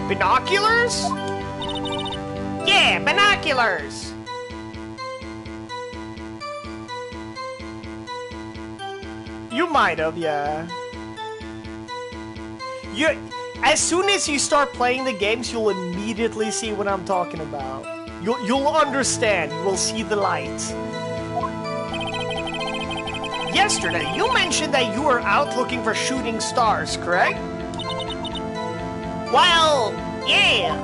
Speaker 1: Binoculars?
Speaker 2: Yeah, binoculars.
Speaker 1: You might have, yeah. As soon as you start playing the games, you'll immediately see what I'm talking about. You'll understand. You will see the light. Yesterday, you mentioned that you were out looking for shooting stars, correct?
Speaker 2: Well, yeah.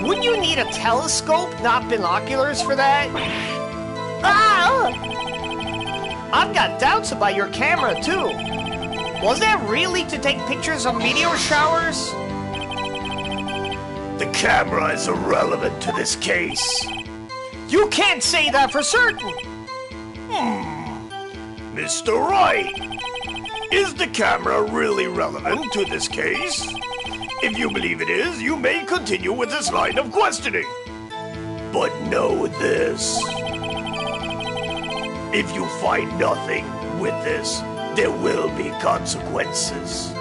Speaker 1: Wouldn't you need a telescope, not binoculars, for that? Ah! I've got doubts about your camera, too. Was that really to take pictures of meteor showers?
Speaker 3: The camera is irrelevant to this case.
Speaker 1: You can't say that for certain.
Speaker 3: Mr. Wright, is the camera really relevant to this case? If you believe it is, you may continue with this line of questioning. But know this. If you find nothing with this, there will be consequences.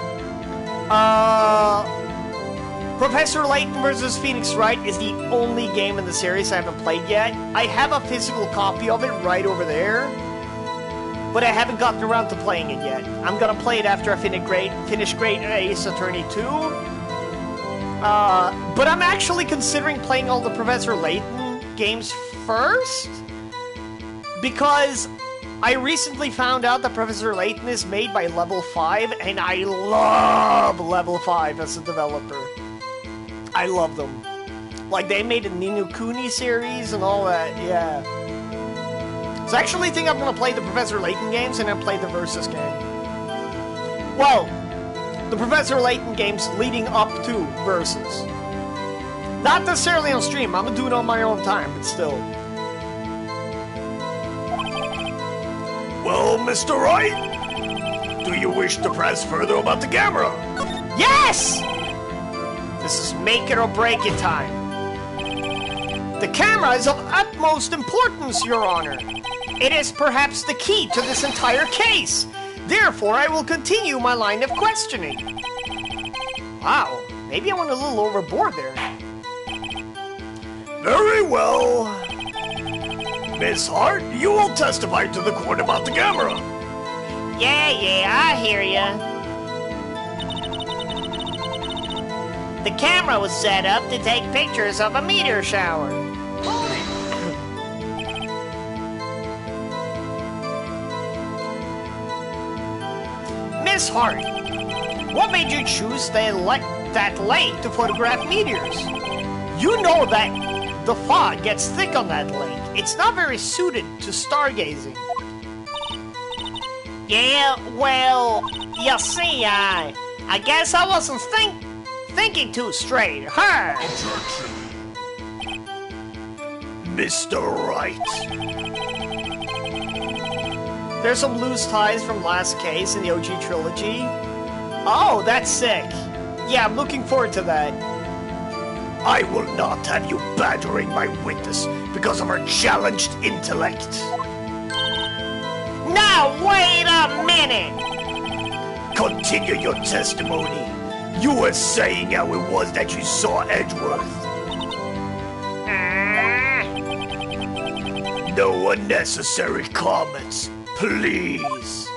Speaker 1: Professor Layton vs. Phoenix Wright is the only game in the series I haven't played yet. I have a physical copy of it right over there, but I haven't gotten around to playing it yet. I'm gonna play it after I finish Great Ace Attorney 2. But I'm actually considering playing all the Professor Layton games first, because I recently found out that Professor Layton is made by Level 5, and I love Level 5 as a developer. I love them. Like, they made a Ni no Kuni series and all that, yeah. So I actually think I'm gonna play the Professor Layton games and then play the Versus game. Well, the Professor Layton games leading up to Versus. Not necessarily on stream, I'm gonna do it on my own time, but still.
Speaker 3: Well, Mr. Wright, do you wish to press further about the camera?
Speaker 1: Yes! This is make it or break it time. The camera is of utmost importance, Your Honor. It is perhaps the key to this entire case. Therefore, I will continue my line of questioning. Wow, maybe I went a little overboard there.
Speaker 3: Very well. Miss Hart, you will testify to the court about the camera.
Speaker 2: Yeah, I hear ya. The camera was set up to take pictures of a meteor shower.
Speaker 1: Miss Hart, what made you choose that lake to photograph meteors? You know that the fog gets thick on that lake. It's not very suited to stargazing.
Speaker 2: Yeah, well, you see, I guess I wasn't thinking too straight, huh?
Speaker 3: Mr. Wright.
Speaker 1: There's some loose ties from last case in the OG trilogy. Oh, that's sick. Yeah, I'm looking forward to that.
Speaker 3: I will not have you badgering my witness because of her challenged intellect.
Speaker 2: Now, wait a minute!
Speaker 3: Continue your testimony. You were saying how it was that you saw Edgeworth. No unnecessary comments, please.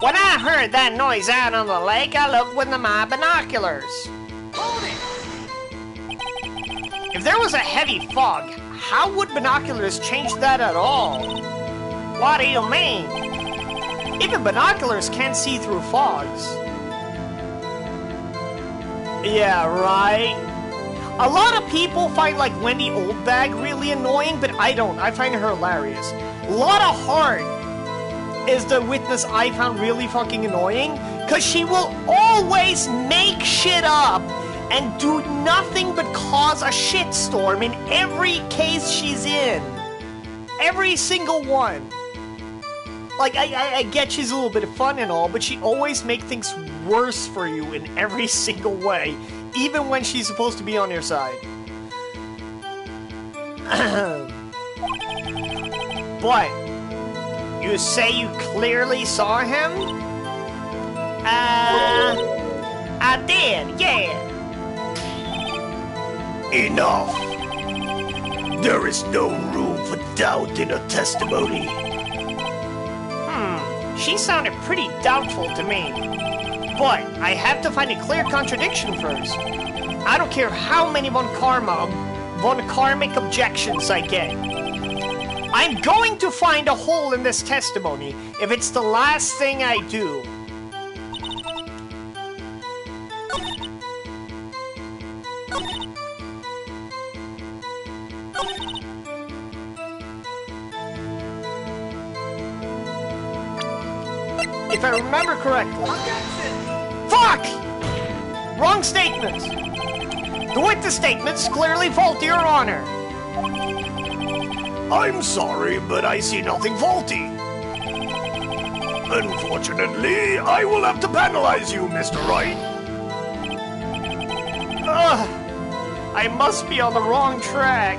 Speaker 2: When I heard that noise out on the lake, I looked with my binoculars.
Speaker 1: If there was a heavy fog, how would binoculars change that at all?
Speaker 2: What do you mean?
Speaker 1: Even binoculars can't see through fogs. Yeah, right? A lot of people find, like, Wendy Oldbag really annoying, but I don't. I find her hilarious. Lotta Hart is the witness I found really fucking annoying, because she will always make shit up and do nothing but cause a shitstorm in every case she's in. Every single one. Like, I get she's a little bit of fun and all, but she always makes things worse for you in every single way, even when she's supposed to be on your side. But, you say you clearly saw him?
Speaker 2: I did, yeah.
Speaker 3: Enough! There is no room for doubt in her testimony.
Speaker 1: She sounded pretty doubtful to me. But I have to find a clear contradiction first. I don't care how many von karmic objections I get. I'm going to find a hole in this testimony if it's the last thing I do. If I remember correctly. Fuck! Wrong statement! The witness statement's clearly faulty, Your Honor.
Speaker 3: I'm sorry, but I see nothing faulty. Unfortunately, I will have to penalize you, Mr. Wright.
Speaker 1: Ugh, I must be on the wrong track.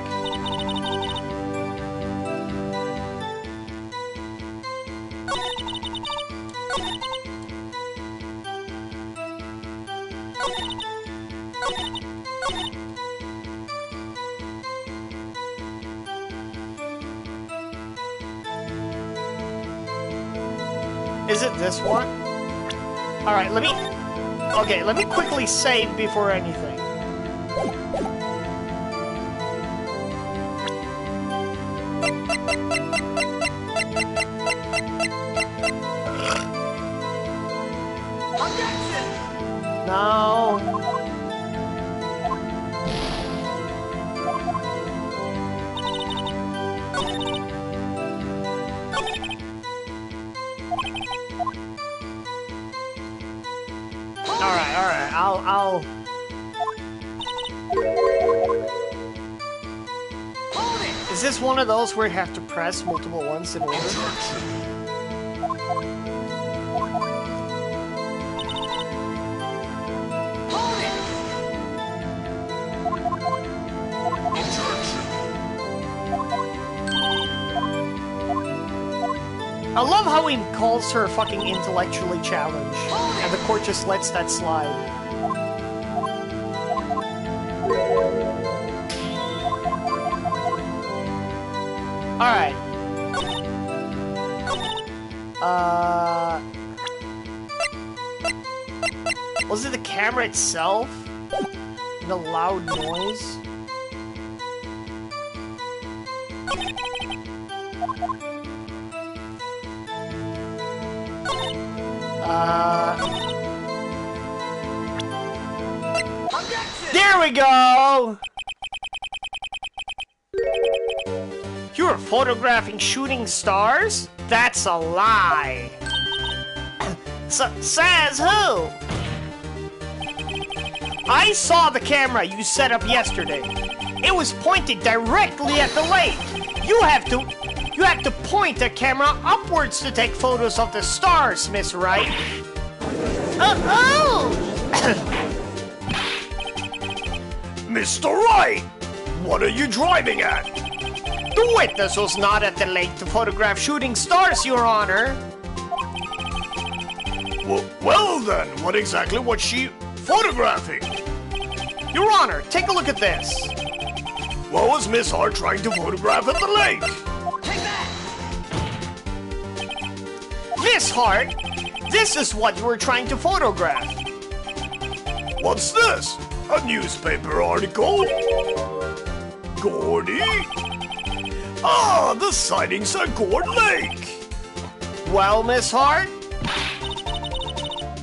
Speaker 1: Is it this one? Alright, let me quickly save before anything. No. Alright, I'll... Is this one of those where you have to press multiple ones in order? I love how he calls her fucking intellectually challenged, and the court just lets that slide. Alright. Was it the camera itself? The loud noise? There we go! You're photographing shooting stars? That's a lie. Says who? I saw the camera you set up yesterday. It was pointed directly at the lake. You have to point the camera upwards to take photos of the stars, Miss Wright.
Speaker 3: Mr. Wright, what are you driving at?
Speaker 1: The witness was not at the lake to photograph shooting stars, Your Honor.
Speaker 3: Well then, what exactly was she photographing?
Speaker 1: Your Honor, take a look at this.
Speaker 3: What was Miss Hart trying to photograph at the lake?
Speaker 2: Take that!
Speaker 1: Miss Hart, this is what you were trying to photograph.
Speaker 3: What's this? A newspaper article? Gordy? Ah, the sightings at Gord Lake.
Speaker 1: Well, Miss Hart?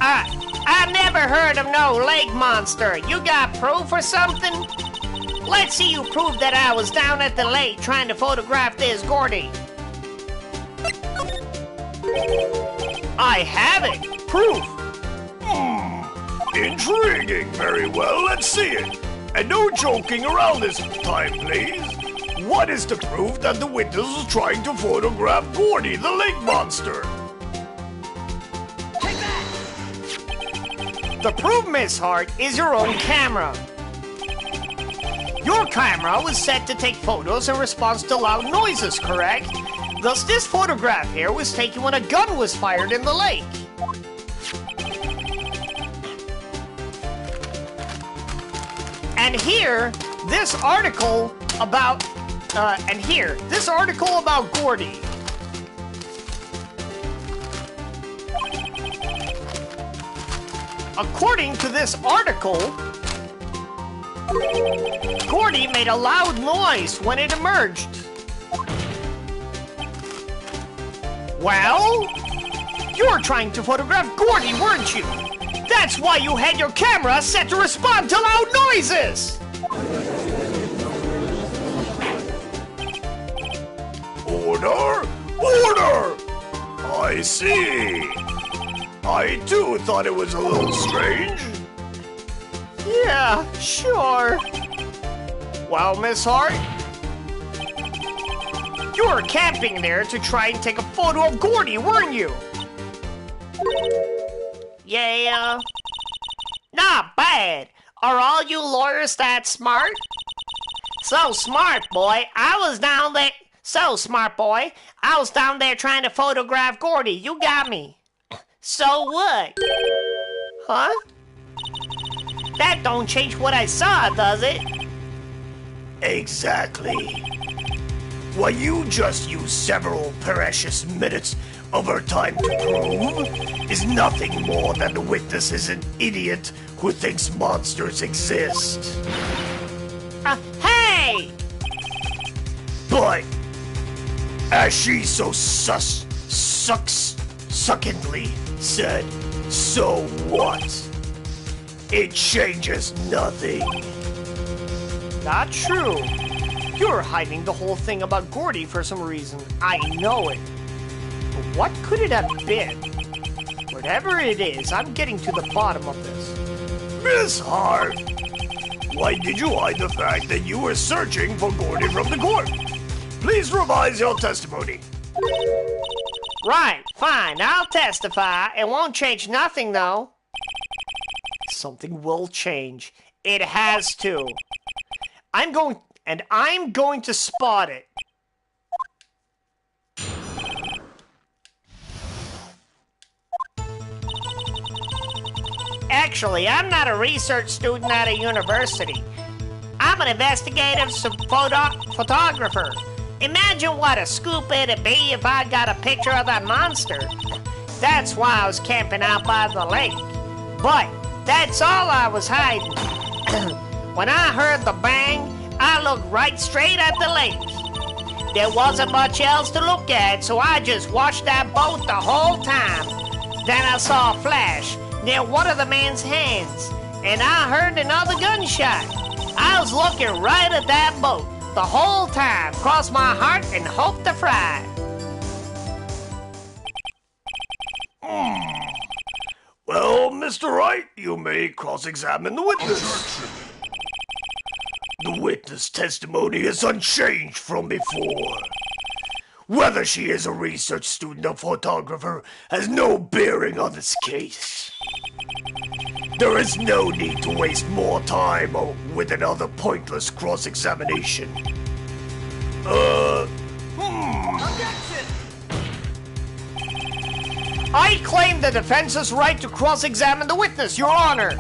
Speaker 2: I never heard of no lake monster. You got proof or something? Let's see you prove that I was down at the lake trying to photograph this Gordy.
Speaker 1: I have it. Proof.
Speaker 3: Intriguing. Very well, let's see it. And no joking around this time, please. What is the proof that the witness was trying to photograph Gordy, the lake monster?
Speaker 2: Take that!
Speaker 1: The proof, Miss Hart, is your own camera. Your camera was set to take photos in response to loud noises, correct? Thus, this photograph here was taken when a gun was fired in the lake. And here, this article about, this article about Gordy. According to this article, Gordy made a loud noise when it emerged. Well, you were trying to photograph Gordy, weren't you? That's why you had your camera set to respond to loud noises!
Speaker 3: Order! Order! I see. I too thought it was a little strange.
Speaker 1: Yeah, sure. Well, Miss Hart, you were camping there to try and take a photo of Gordy, weren't you?
Speaker 2: Yeah. Not bad. Are all you lawyers that smart? So smart, boy. I was down there trying to photograph Gordy. You got me. So what? Huh? That don't change what I saw, does it?
Speaker 3: Exactly. What you just used several precious minutes of her time to prove is nothing more than the witness is an idiot who thinks monsters exist.
Speaker 2: Hey!
Speaker 3: But, as she so suckingly said, so what? It changes nothing.
Speaker 1: Not true. You're hiding the whole thing about Gordy for some reason. I know it. But what could it have been? Whatever it is, I'm getting to the bottom of this.
Speaker 3: Miss Hart, why did you hide the fact that you were searching for Gordy from the court? Please revise your testimony.
Speaker 2: Right, fine, I'll testify. It won't change nothing, though.
Speaker 1: Something will change. It has to. I'm going to spot it.
Speaker 2: Actually, I'm not a research student at a university. I'm an investigative photographer. Imagine what a scoop it'd be if I got a picture of that monster. That's why I was camping out by the lake. But that's all I was hiding. When I heard the bang, I looked right straight at the lake. There wasn't much else to look at, so I just watched that boat the whole time. Then I saw a flash near one of the man's hands, and I heard another gunshot. I was looking right at that boat the whole time, crossed my heart and hoped to fry.
Speaker 3: Well, Mr. Wright, you may cross-examine the witness. The witness testimony is unchanged from before. Whether she is a research student or photographer has no bearing on this case. There is no need to waste more time with another pointless cross-examination.
Speaker 1: I claim the defense's right to cross-examine the witness, Your Honor.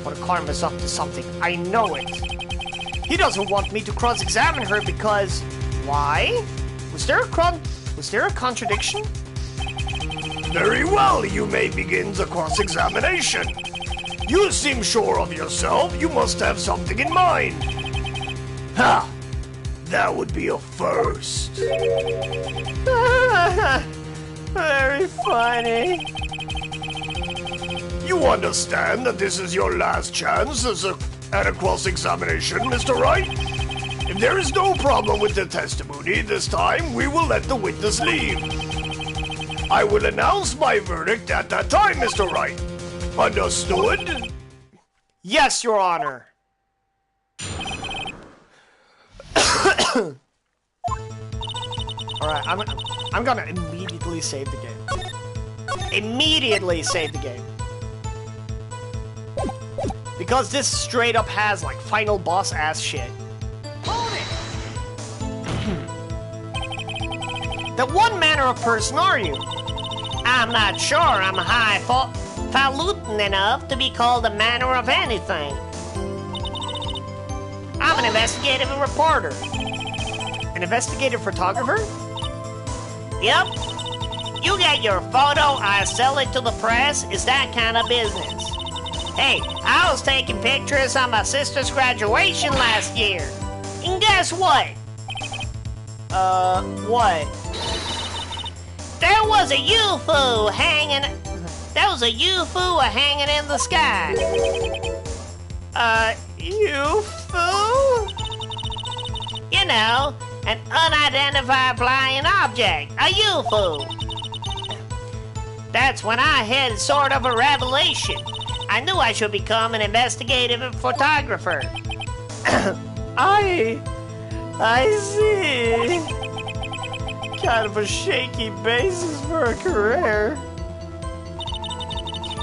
Speaker 1: But Karma's up to something. I know it. He doesn't want me to cross-examine her because... Why? Was there a contradiction?
Speaker 3: Very well, you may begin the cross-examination. You seem sure of yourself. You must have something in mind. Ha! That would be a first.
Speaker 1: Very funny.
Speaker 3: You understand that this is your last chance at a cross-examination, Mr. Wright? If there is no problem with the testimony this time, we will let the witness leave. I will announce my verdict at that time, Mr. Wright. Understood?
Speaker 1: Yes, Your Honor. Alright, I'm gonna immediately save the game. Immediately save the game. Because this straight up has like final boss ass shit. Then what manner of person are you?
Speaker 2: I'm not sure I'm highfalutin enough to be called a manner of anything. I'm an investigative reporter.
Speaker 1: An investigative photographer?
Speaker 2: Yep. You get your photo, I sell it to the press. It's that kind of business. Hey, I was taking pictures on my sister's graduation last year. And guess what?
Speaker 1: What?
Speaker 2: There was a UFO hanging in the sky.
Speaker 1: UFO?
Speaker 2: You know, an unidentified flying object, a UFO. That's when I had sort of a revelation. I knew I should become an investigative photographer.
Speaker 1: I see. Kind of a shaky basis for a career.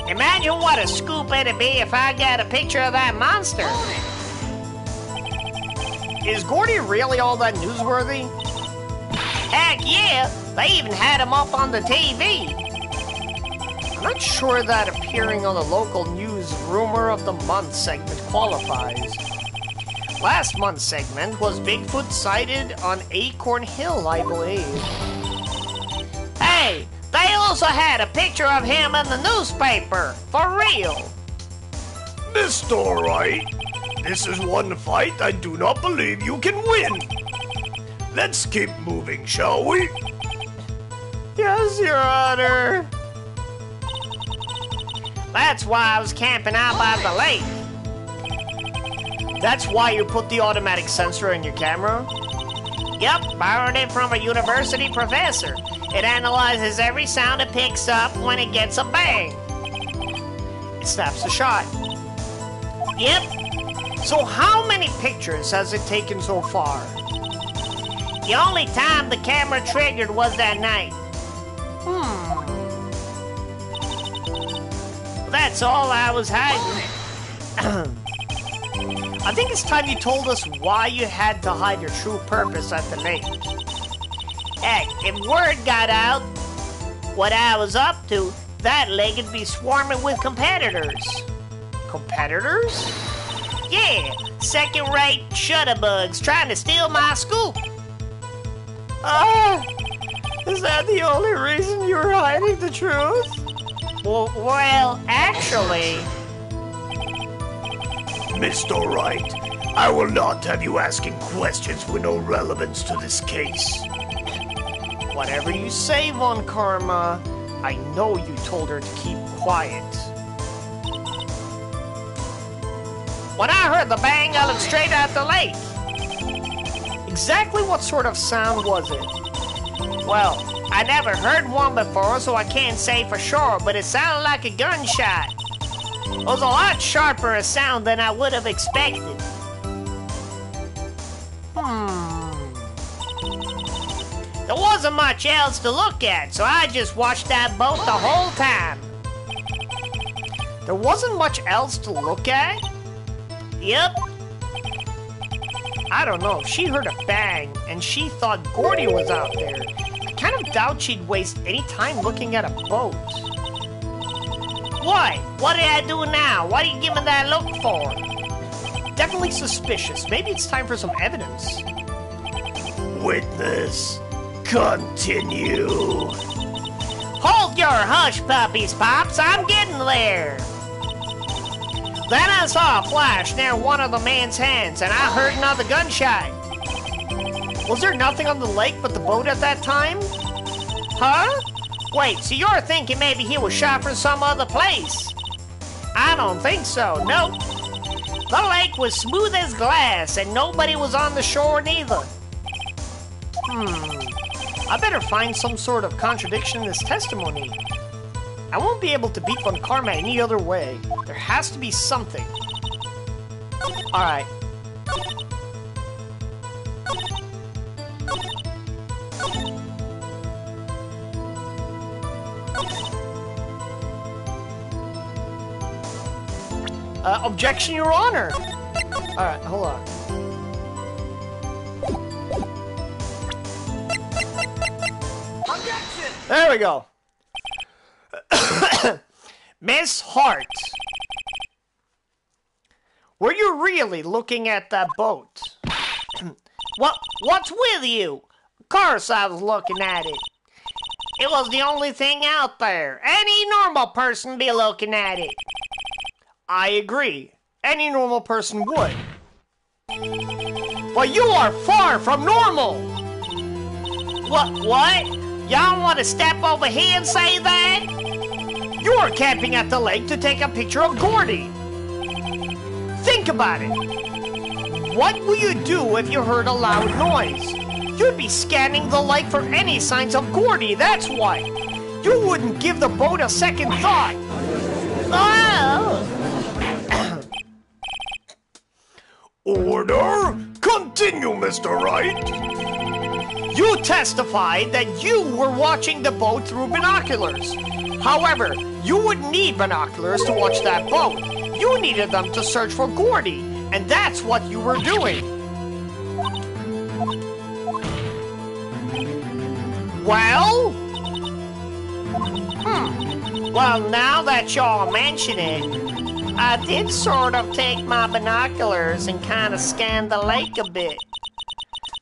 Speaker 2: Imagine what a scoop it'd be if I got a picture of that monster.
Speaker 1: Is Gordy really all that newsworthy?
Speaker 2: Heck yeah, they even had him up on the TV.
Speaker 1: I'm not sure that appearing on the local news Rumor of the Month segment qualifies. Last month's segment was Bigfoot sighted on Acorn Hill, I believe.
Speaker 2: Hey, they also had a picture of him in the newspaper, for real.
Speaker 3: Mr. Wright, this is one fight I do not believe you can win. Let's keep moving, shall we?
Speaker 1: Yes, Your Honor.
Speaker 2: That's why I was camping out by the lake.
Speaker 1: That's why you put the automatic sensor in your camera?
Speaker 2: Yep, borrowed it from a university professor. It analyzes every sound it picks up when it gets a bang.
Speaker 1: It snaps a shot.
Speaker 2: Yep,
Speaker 1: So how many pictures has it taken so far?
Speaker 2: the only time the camera triggered was that night. That's all I was hiding.
Speaker 1: I think it's time you told us why you had to hide your true purpose at the lake.
Speaker 2: Heck, if word got out what I was up to, that lake would be swarming with competitors.
Speaker 1: Competitors?
Speaker 2: Yeah, second-rate shutterbugs trying to steal my scoop.
Speaker 1: Is that the only reason you were hiding the truth?
Speaker 2: Well, actually,
Speaker 3: Mr. Wright, I will not have you asking questions with no relevance to this case.
Speaker 1: Whatever you say, Von Karma, I know you told her to keep quiet.
Speaker 2: when I heard the bang, I looked straight at the lake.
Speaker 1: Exactly what sort of sound was it?
Speaker 2: Well, I never heard one before, so I can't say for sure, but it sounded like a gunshot. It was a lot sharper a sound than I would have expected. There wasn't much else to look at, so I just watched that boat the whole time.
Speaker 1: There wasn't much else to look at?
Speaker 2: Yep,
Speaker 1: I don't know. She heard a bang, and she thought Gordy was out there. I kind of doubt she'd waste any time looking at a boat.
Speaker 2: what? What did I do now? What are you giving that look for?
Speaker 1: Definitely suspicious. Maybe it's time for some evidence.
Speaker 3: Witness, continue.
Speaker 2: Hold your hush puppies, Pops. I'm getting there. Then I saw a flash near one of the man's hands, and I heard another gunshot.
Speaker 1: Was there nothing on the lake but the boat at that time?
Speaker 2: Huh? Wait, so you're thinking maybe he was shot from some other place? I don't think so, nope. The lake was smooth as glass, and nobody was on the shore neither.
Speaker 1: I better find some sort of contradiction in this testimony. I won't be able to beat Von Karma any other way. There has to be something. Alright. Objection, Your Honor! Alright, hold on.
Speaker 3: Objection!
Speaker 1: There we go. Miss Hart, were you really looking at that boat?
Speaker 2: What's with you? Of course I was looking at it. It was the only thing out there. Any normal person be looking at it.
Speaker 1: I agree. Any normal person would. But you are far from normal!
Speaker 2: What? Y'all want to step over here and say that?
Speaker 1: You are camping at the lake to take a picture of Gordy. Think about it. What would you do if you heard a loud noise? You'd be scanning the lake for any signs of Gordy, that's why. You wouldn't give the boat a second thought.
Speaker 2: Oh!
Speaker 3: Order! Continue, Mr. Wright!
Speaker 1: You testified that you were watching the boat through binoculars. However, You wouldn't need binoculars to watch that boat. You needed them to search for Gordy, and that's what you were doing. Well? Well, now that y'all mention it, I did sort of take my binoculars and kind of scan the lake a bit.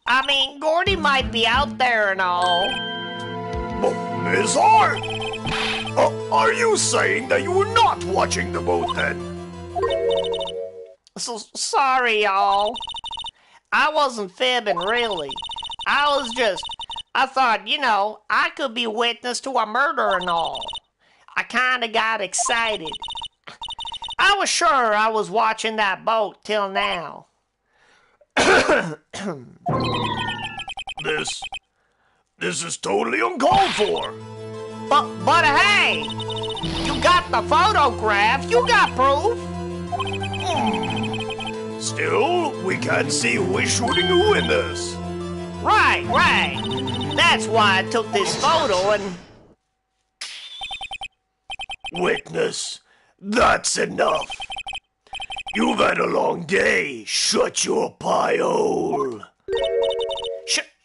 Speaker 1: I mean, Gordy might be out there and all.
Speaker 3: Miss Hart! Are you saying that you were not watching the boat then?
Speaker 1: So sorry, y'all. I wasn't fibbing, really. I thought, you know, I could be witness to a murder and all. I kinda got excited. I was sure I was watching that boat till now.
Speaker 3: This is totally uncalled for.
Speaker 1: But hey, you got the photograph, you got proof.
Speaker 3: Still, we can't see who is shooting who in this.
Speaker 1: Right. That's why I took this photo and...
Speaker 3: Witness, that's enough. You've had a long day. Shut your pie hole.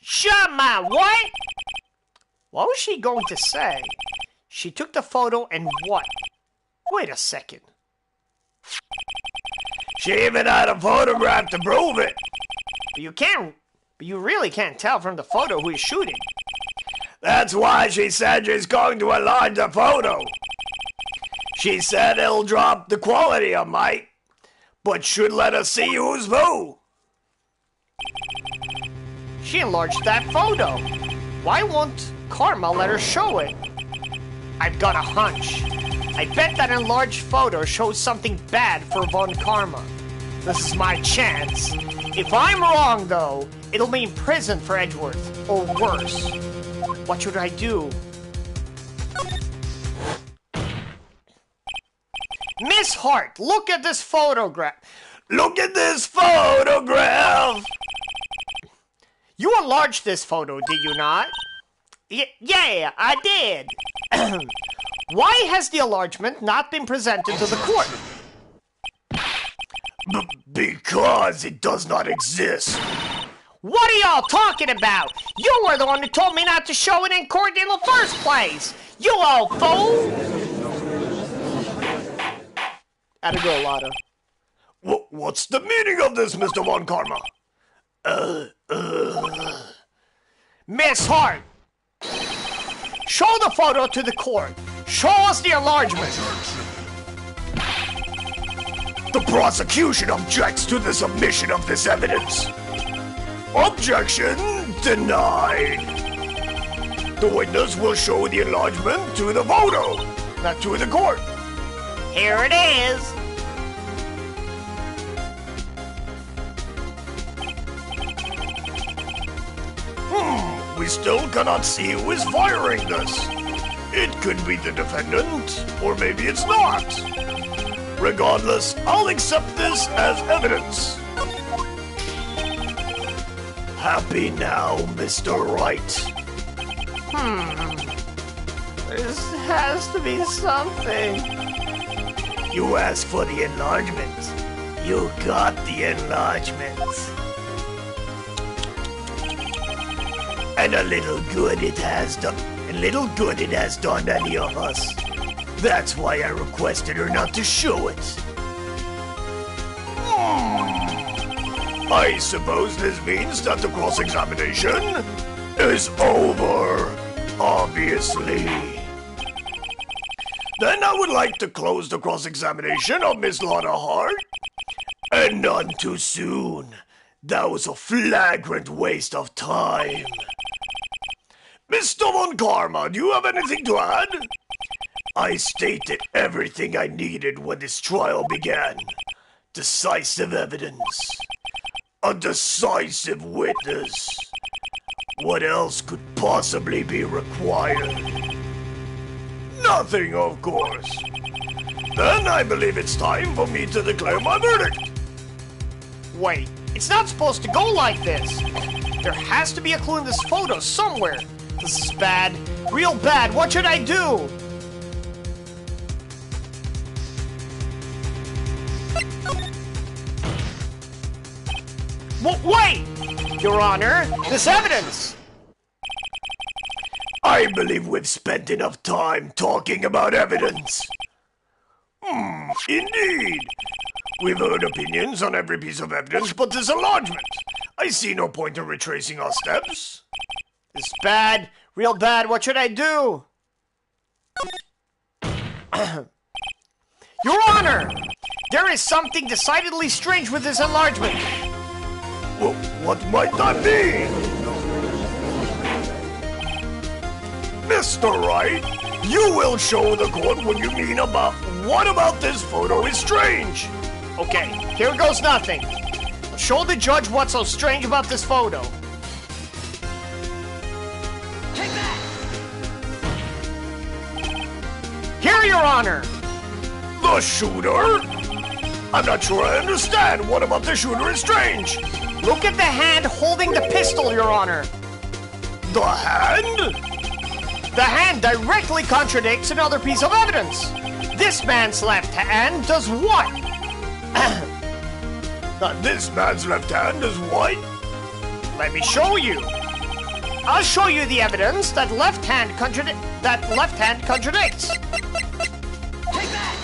Speaker 1: Shut my what? What was she going to say? She took the photo and what? Wait a second.
Speaker 3: She even had a photograph to prove it.
Speaker 1: But you really can't tell from the photo who is shooting.
Speaker 3: That's why she said she's going to enlarge the photo. She said it'll drop the quality of Mike, but should let us see who's who.
Speaker 1: She enlarged that photo. Why won't Karma let her show it? I've got a hunch. I bet that enlarged photo shows something bad for Von Karma. This is my chance. If I'm wrong, though, it'll mean prison for Edgeworth, or worse. What should I do? Miss Hart, look at this photograph.
Speaker 3: Look at this photograph!
Speaker 1: You enlarged this photo, did you not? Yeah, I did. Why has the enlargement not been presented to the court?
Speaker 3: Because it does not exist.
Speaker 1: What are y'all talking about? You were the one who told me not to show it in court in the first place. You old fool! Atta go, Lotta.
Speaker 3: What's the meaning of this, Mr. Von Karma?
Speaker 1: Miss Hart, show the photo to the court. Show us the enlargement.
Speaker 3: The prosecution objects to the submission of this evidence. Objection denied. The witness will show the enlargement to the photo, not to the court.
Speaker 1: Here it is.
Speaker 3: We still cannot see who is firing this. It could be the defendant, or maybe it's not. Regardless, I'll accept this as evidence. Happy now, Mr. Wright.
Speaker 1: This has to be something.
Speaker 3: You asked for the enlargement. You got the enlargement. And a little good it has done. Any of us. That's why I requested her not to show it. I suppose this means that the cross-examination is over, obviously. Then I would like to close the cross-examination of Miss Lotta Hart. And none too soon. That was a flagrant waste of time. Mr. Von Karma, do you have anything to add? I stated everything I needed when this trial began. Decisive evidence. A decisive witness. What else could possibly be required? Nothing, of course. Then I believe it's time for me to declare my verdict.
Speaker 1: Wait, it's not supposed to go like this. There has to be a clue in this photo somewhere. This is bad. Real bad. What should I do? Wait! Your Honor, this evidence!
Speaker 3: I believe we've spent enough time talking about evidence. Indeed. We've heard opinions on every piece of evidence but this enlargement. I see no point in retracing our steps.
Speaker 1: It's bad, real bad. What should I do? Your Honor! There is something decidedly strange with this enlargement.
Speaker 3: Well, what might that be? Mr. Wright, you will show the court what you mean about what about this photo is strange.
Speaker 1: Okay, here goes nothing. Show the judge what's so strange about this photo.
Speaker 2: Take that!
Speaker 1: Here, Your Honor!
Speaker 3: The shooter? I'm not sure I understand. What about the shooter is strange?
Speaker 1: Look at the hand holding the pistol, Your Honor.
Speaker 3: The hand?
Speaker 1: The hand directly contradicts another piece of evidence. This man's left hand does what?
Speaker 3: This man's left hand is what?
Speaker 1: Let me show you. I'll show you the evidence that left hand contradicts.
Speaker 2: Take that!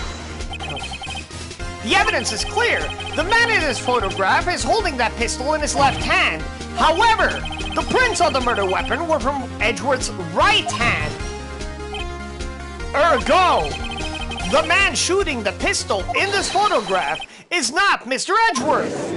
Speaker 1: The evidence is clear. The man in this photograph is holding that pistol in his left hand. However, the prints on the murder weapon were from Edgeworth's right hand. Ergo, the man shooting the pistol in this photograph is not Mr. Edgeworth.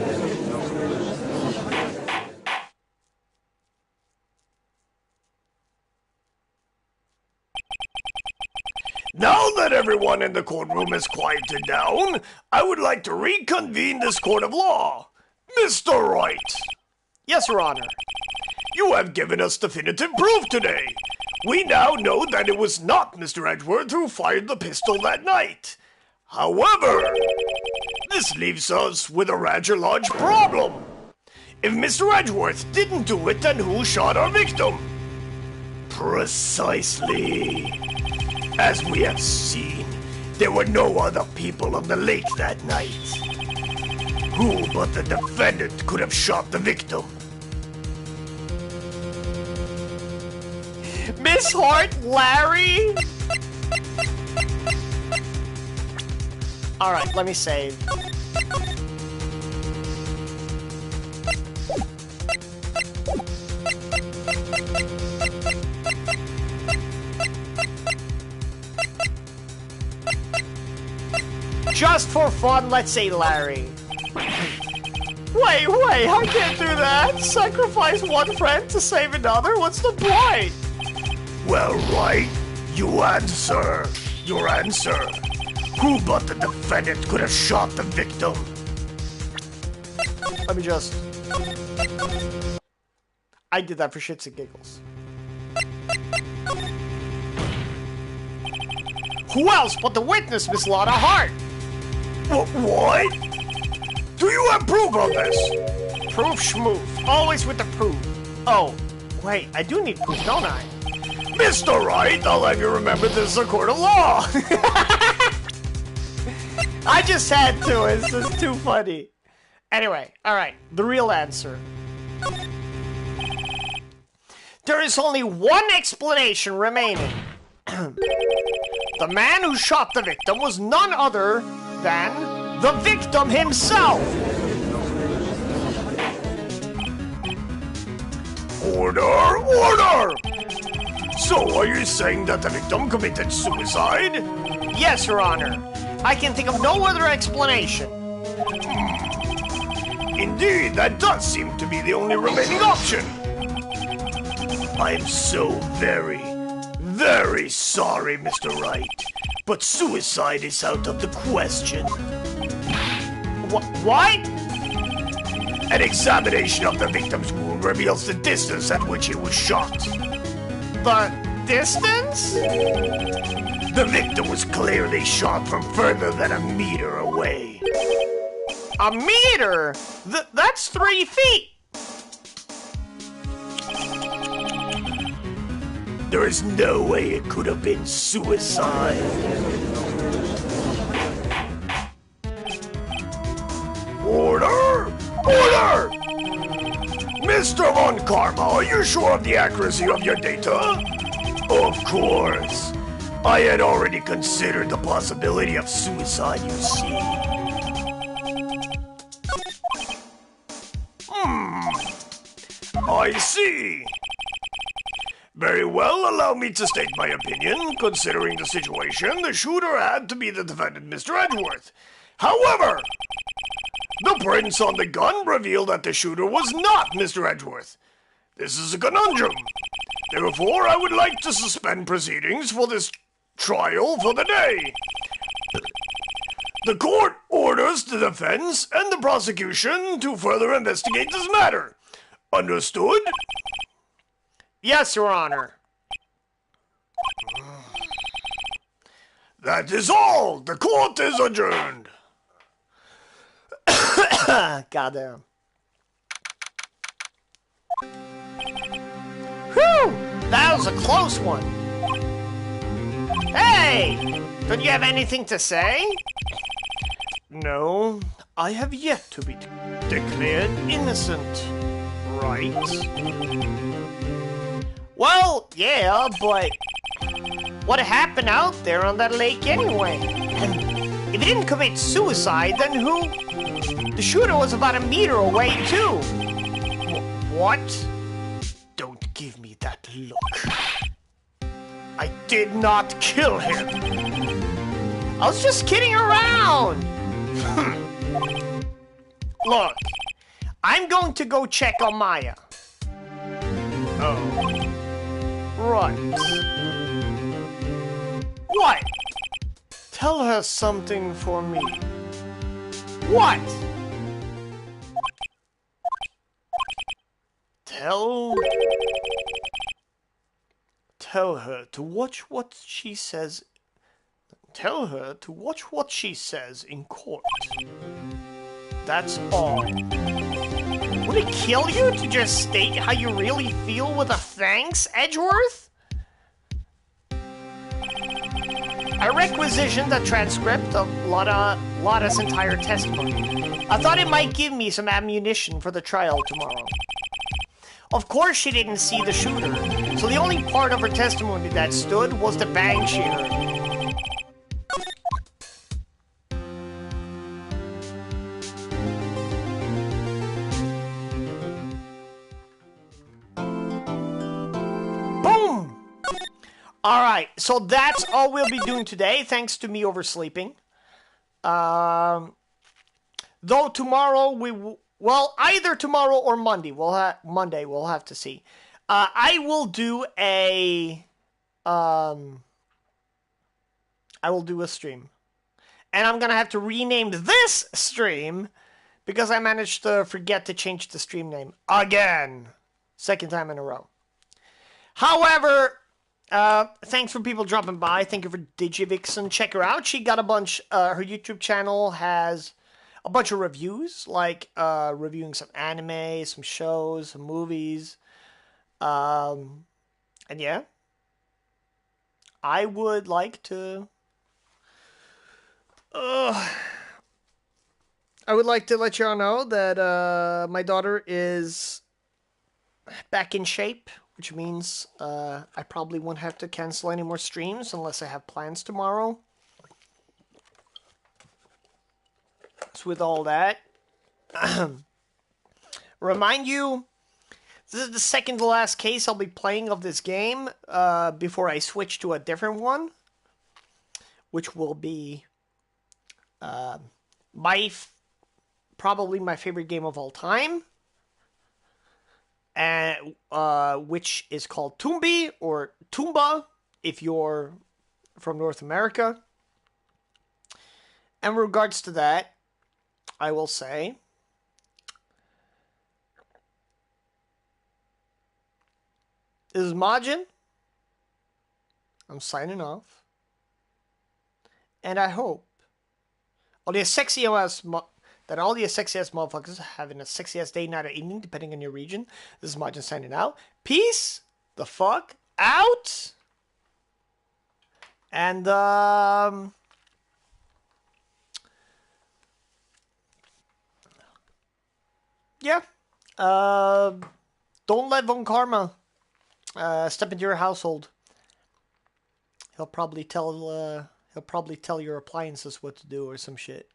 Speaker 3: Now that everyone in the courtroom is quieted down, I would like to reconvene this court of law. Mr. Wright.
Speaker 1: Yes, Your Honor.
Speaker 3: You have given us definitive proof today. We now know that it was not Mr. Edgeworth who fired the pistol that night. However, this leaves us with a rather large problem. If Mr. Edgeworth didn't do it, then who shot our victim? Precisely. As we have seen, there were no other people on the lake that night. Who but the defendant could have shot the victim?
Speaker 1: Miss Hart, Larry? Alright, let me save. Just for fun, let's say Larry. Wait, I can't do that. Sacrifice one friend to save another? What's the point?
Speaker 3: Well, Wright, you answer. Your answer. Who but the defendant could have shot the victim?
Speaker 1: Let me just... I did that for shits and giggles. Who else but the witness, Miss Lotta Hart?
Speaker 3: What? Do you have proof of this?
Speaker 1: Proof schmoof. Always with the proof. Oh, wait, I do need proof, don't I?
Speaker 3: Mr. Wright, I'll have you remember this is a court of law.
Speaker 1: I just had to. It's just too funny. Anyway, alright, the real answer. There is only one explanation remaining. The man who shot the victim was none other than the victim himself.
Speaker 3: Order! Order! So, are you saying that the victim committed suicide?
Speaker 1: Yes, Your Honor. I can think of no other explanation.
Speaker 3: Indeed, that does seem to be the only remaining option. I'm so very, very sorry, Mr. Wright, but suicide is out of the question.
Speaker 1: What?
Speaker 3: An examination of the victim's wound reveals the distance at which he was shot.
Speaker 1: The distance?
Speaker 3: The victim was clearly shot from further than a meter away.
Speaker 1: A meter? That's 3 feet.
Speaker 3: There is no way it could have been suicide. Order! Order! Mr. Von Karma, are you sure of the accuracy of your data? Of course. I had already considered the possibility of suicide, you see. I see. Very well, allow me to state my opinion. Considering the situation, the shooter had to be the defendant, Mr. Edgeworth. However, the prints on the gun reveal that the shooter was not Mr. Edgeworth. This is a conundrum. Therefore, I would like to suspend proceedings for this trial for the day. The court orders the defense and the prosecution to further investigate this matter. Understood?
Speaker 1: Yes, Your Honor.
Speaker 3: That is all. The court is adjourned.
Speaker 1: Goddamn. Whew! That was a close one. Hey! Don't you have anything to say? No, I have yet to be declared innocent. Right? Well, yeah, but what happened out there on that lake anyway? And if he didn't commit suicide, then who? The shooter was about a meter away, too. What? Don't give me that look. I did not kill him. I was just kidding around. Look, I'm going to go check on Maya. Oh. Right. What? Tell her something for me. What? Tell her to watch what she says. Tell her to watch what she says in court. That's all. Would it kill you to just state how you really feel with a thanks, Edgeworth? I requisitioned a transcript of Lotta's entire testimony. I thought it might give me some ammunition for the trial tomorrow. Of course she didn't see the shooter, so the only part of her testimony that stood was the bang she heard. Boom! Alright, so that's all we'll be doing today, thanks to me oversleeping. Though tomorrow we will... Well, either tomorrow or Monday. Monday, we'll have to see. I will do a... I will do a stream. And I'm going to have to rename this stream because I managed to forget to change the stream name again. Second time in a row. However, thanks for people dropping by. Thank you for Digivixen. Check her out. She got a bunch... her YouTube channel has... a bunch of reviews, like reviewing some anime, some shows, some movies. And yeah. I would like to... I would like to let y'all know that my daughter is back in shape, which means I probably won't have to cancel any more streams unless I have plans tomorrow. With all that, remind you, this is the second to last case I'll be playing of this game before I switch to a different one, which will be probably my favorite game of all time, and which is called Toombi or Toomba if you're from North America. And in regards to that, I will say, this is Majin. I'm signing off. And I hope all the sexy ass motherfuckers having a sexy ass day, night, or evening, depending on your region. This is Majin signing out. Peace the fuck out. And yeah. Don't let Von Karma step into your household. He'll probably tell your appliances what to do or some shit.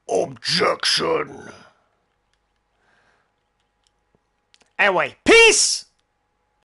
Speaker 3: Objection.
Speaker 1: Anyway, peace!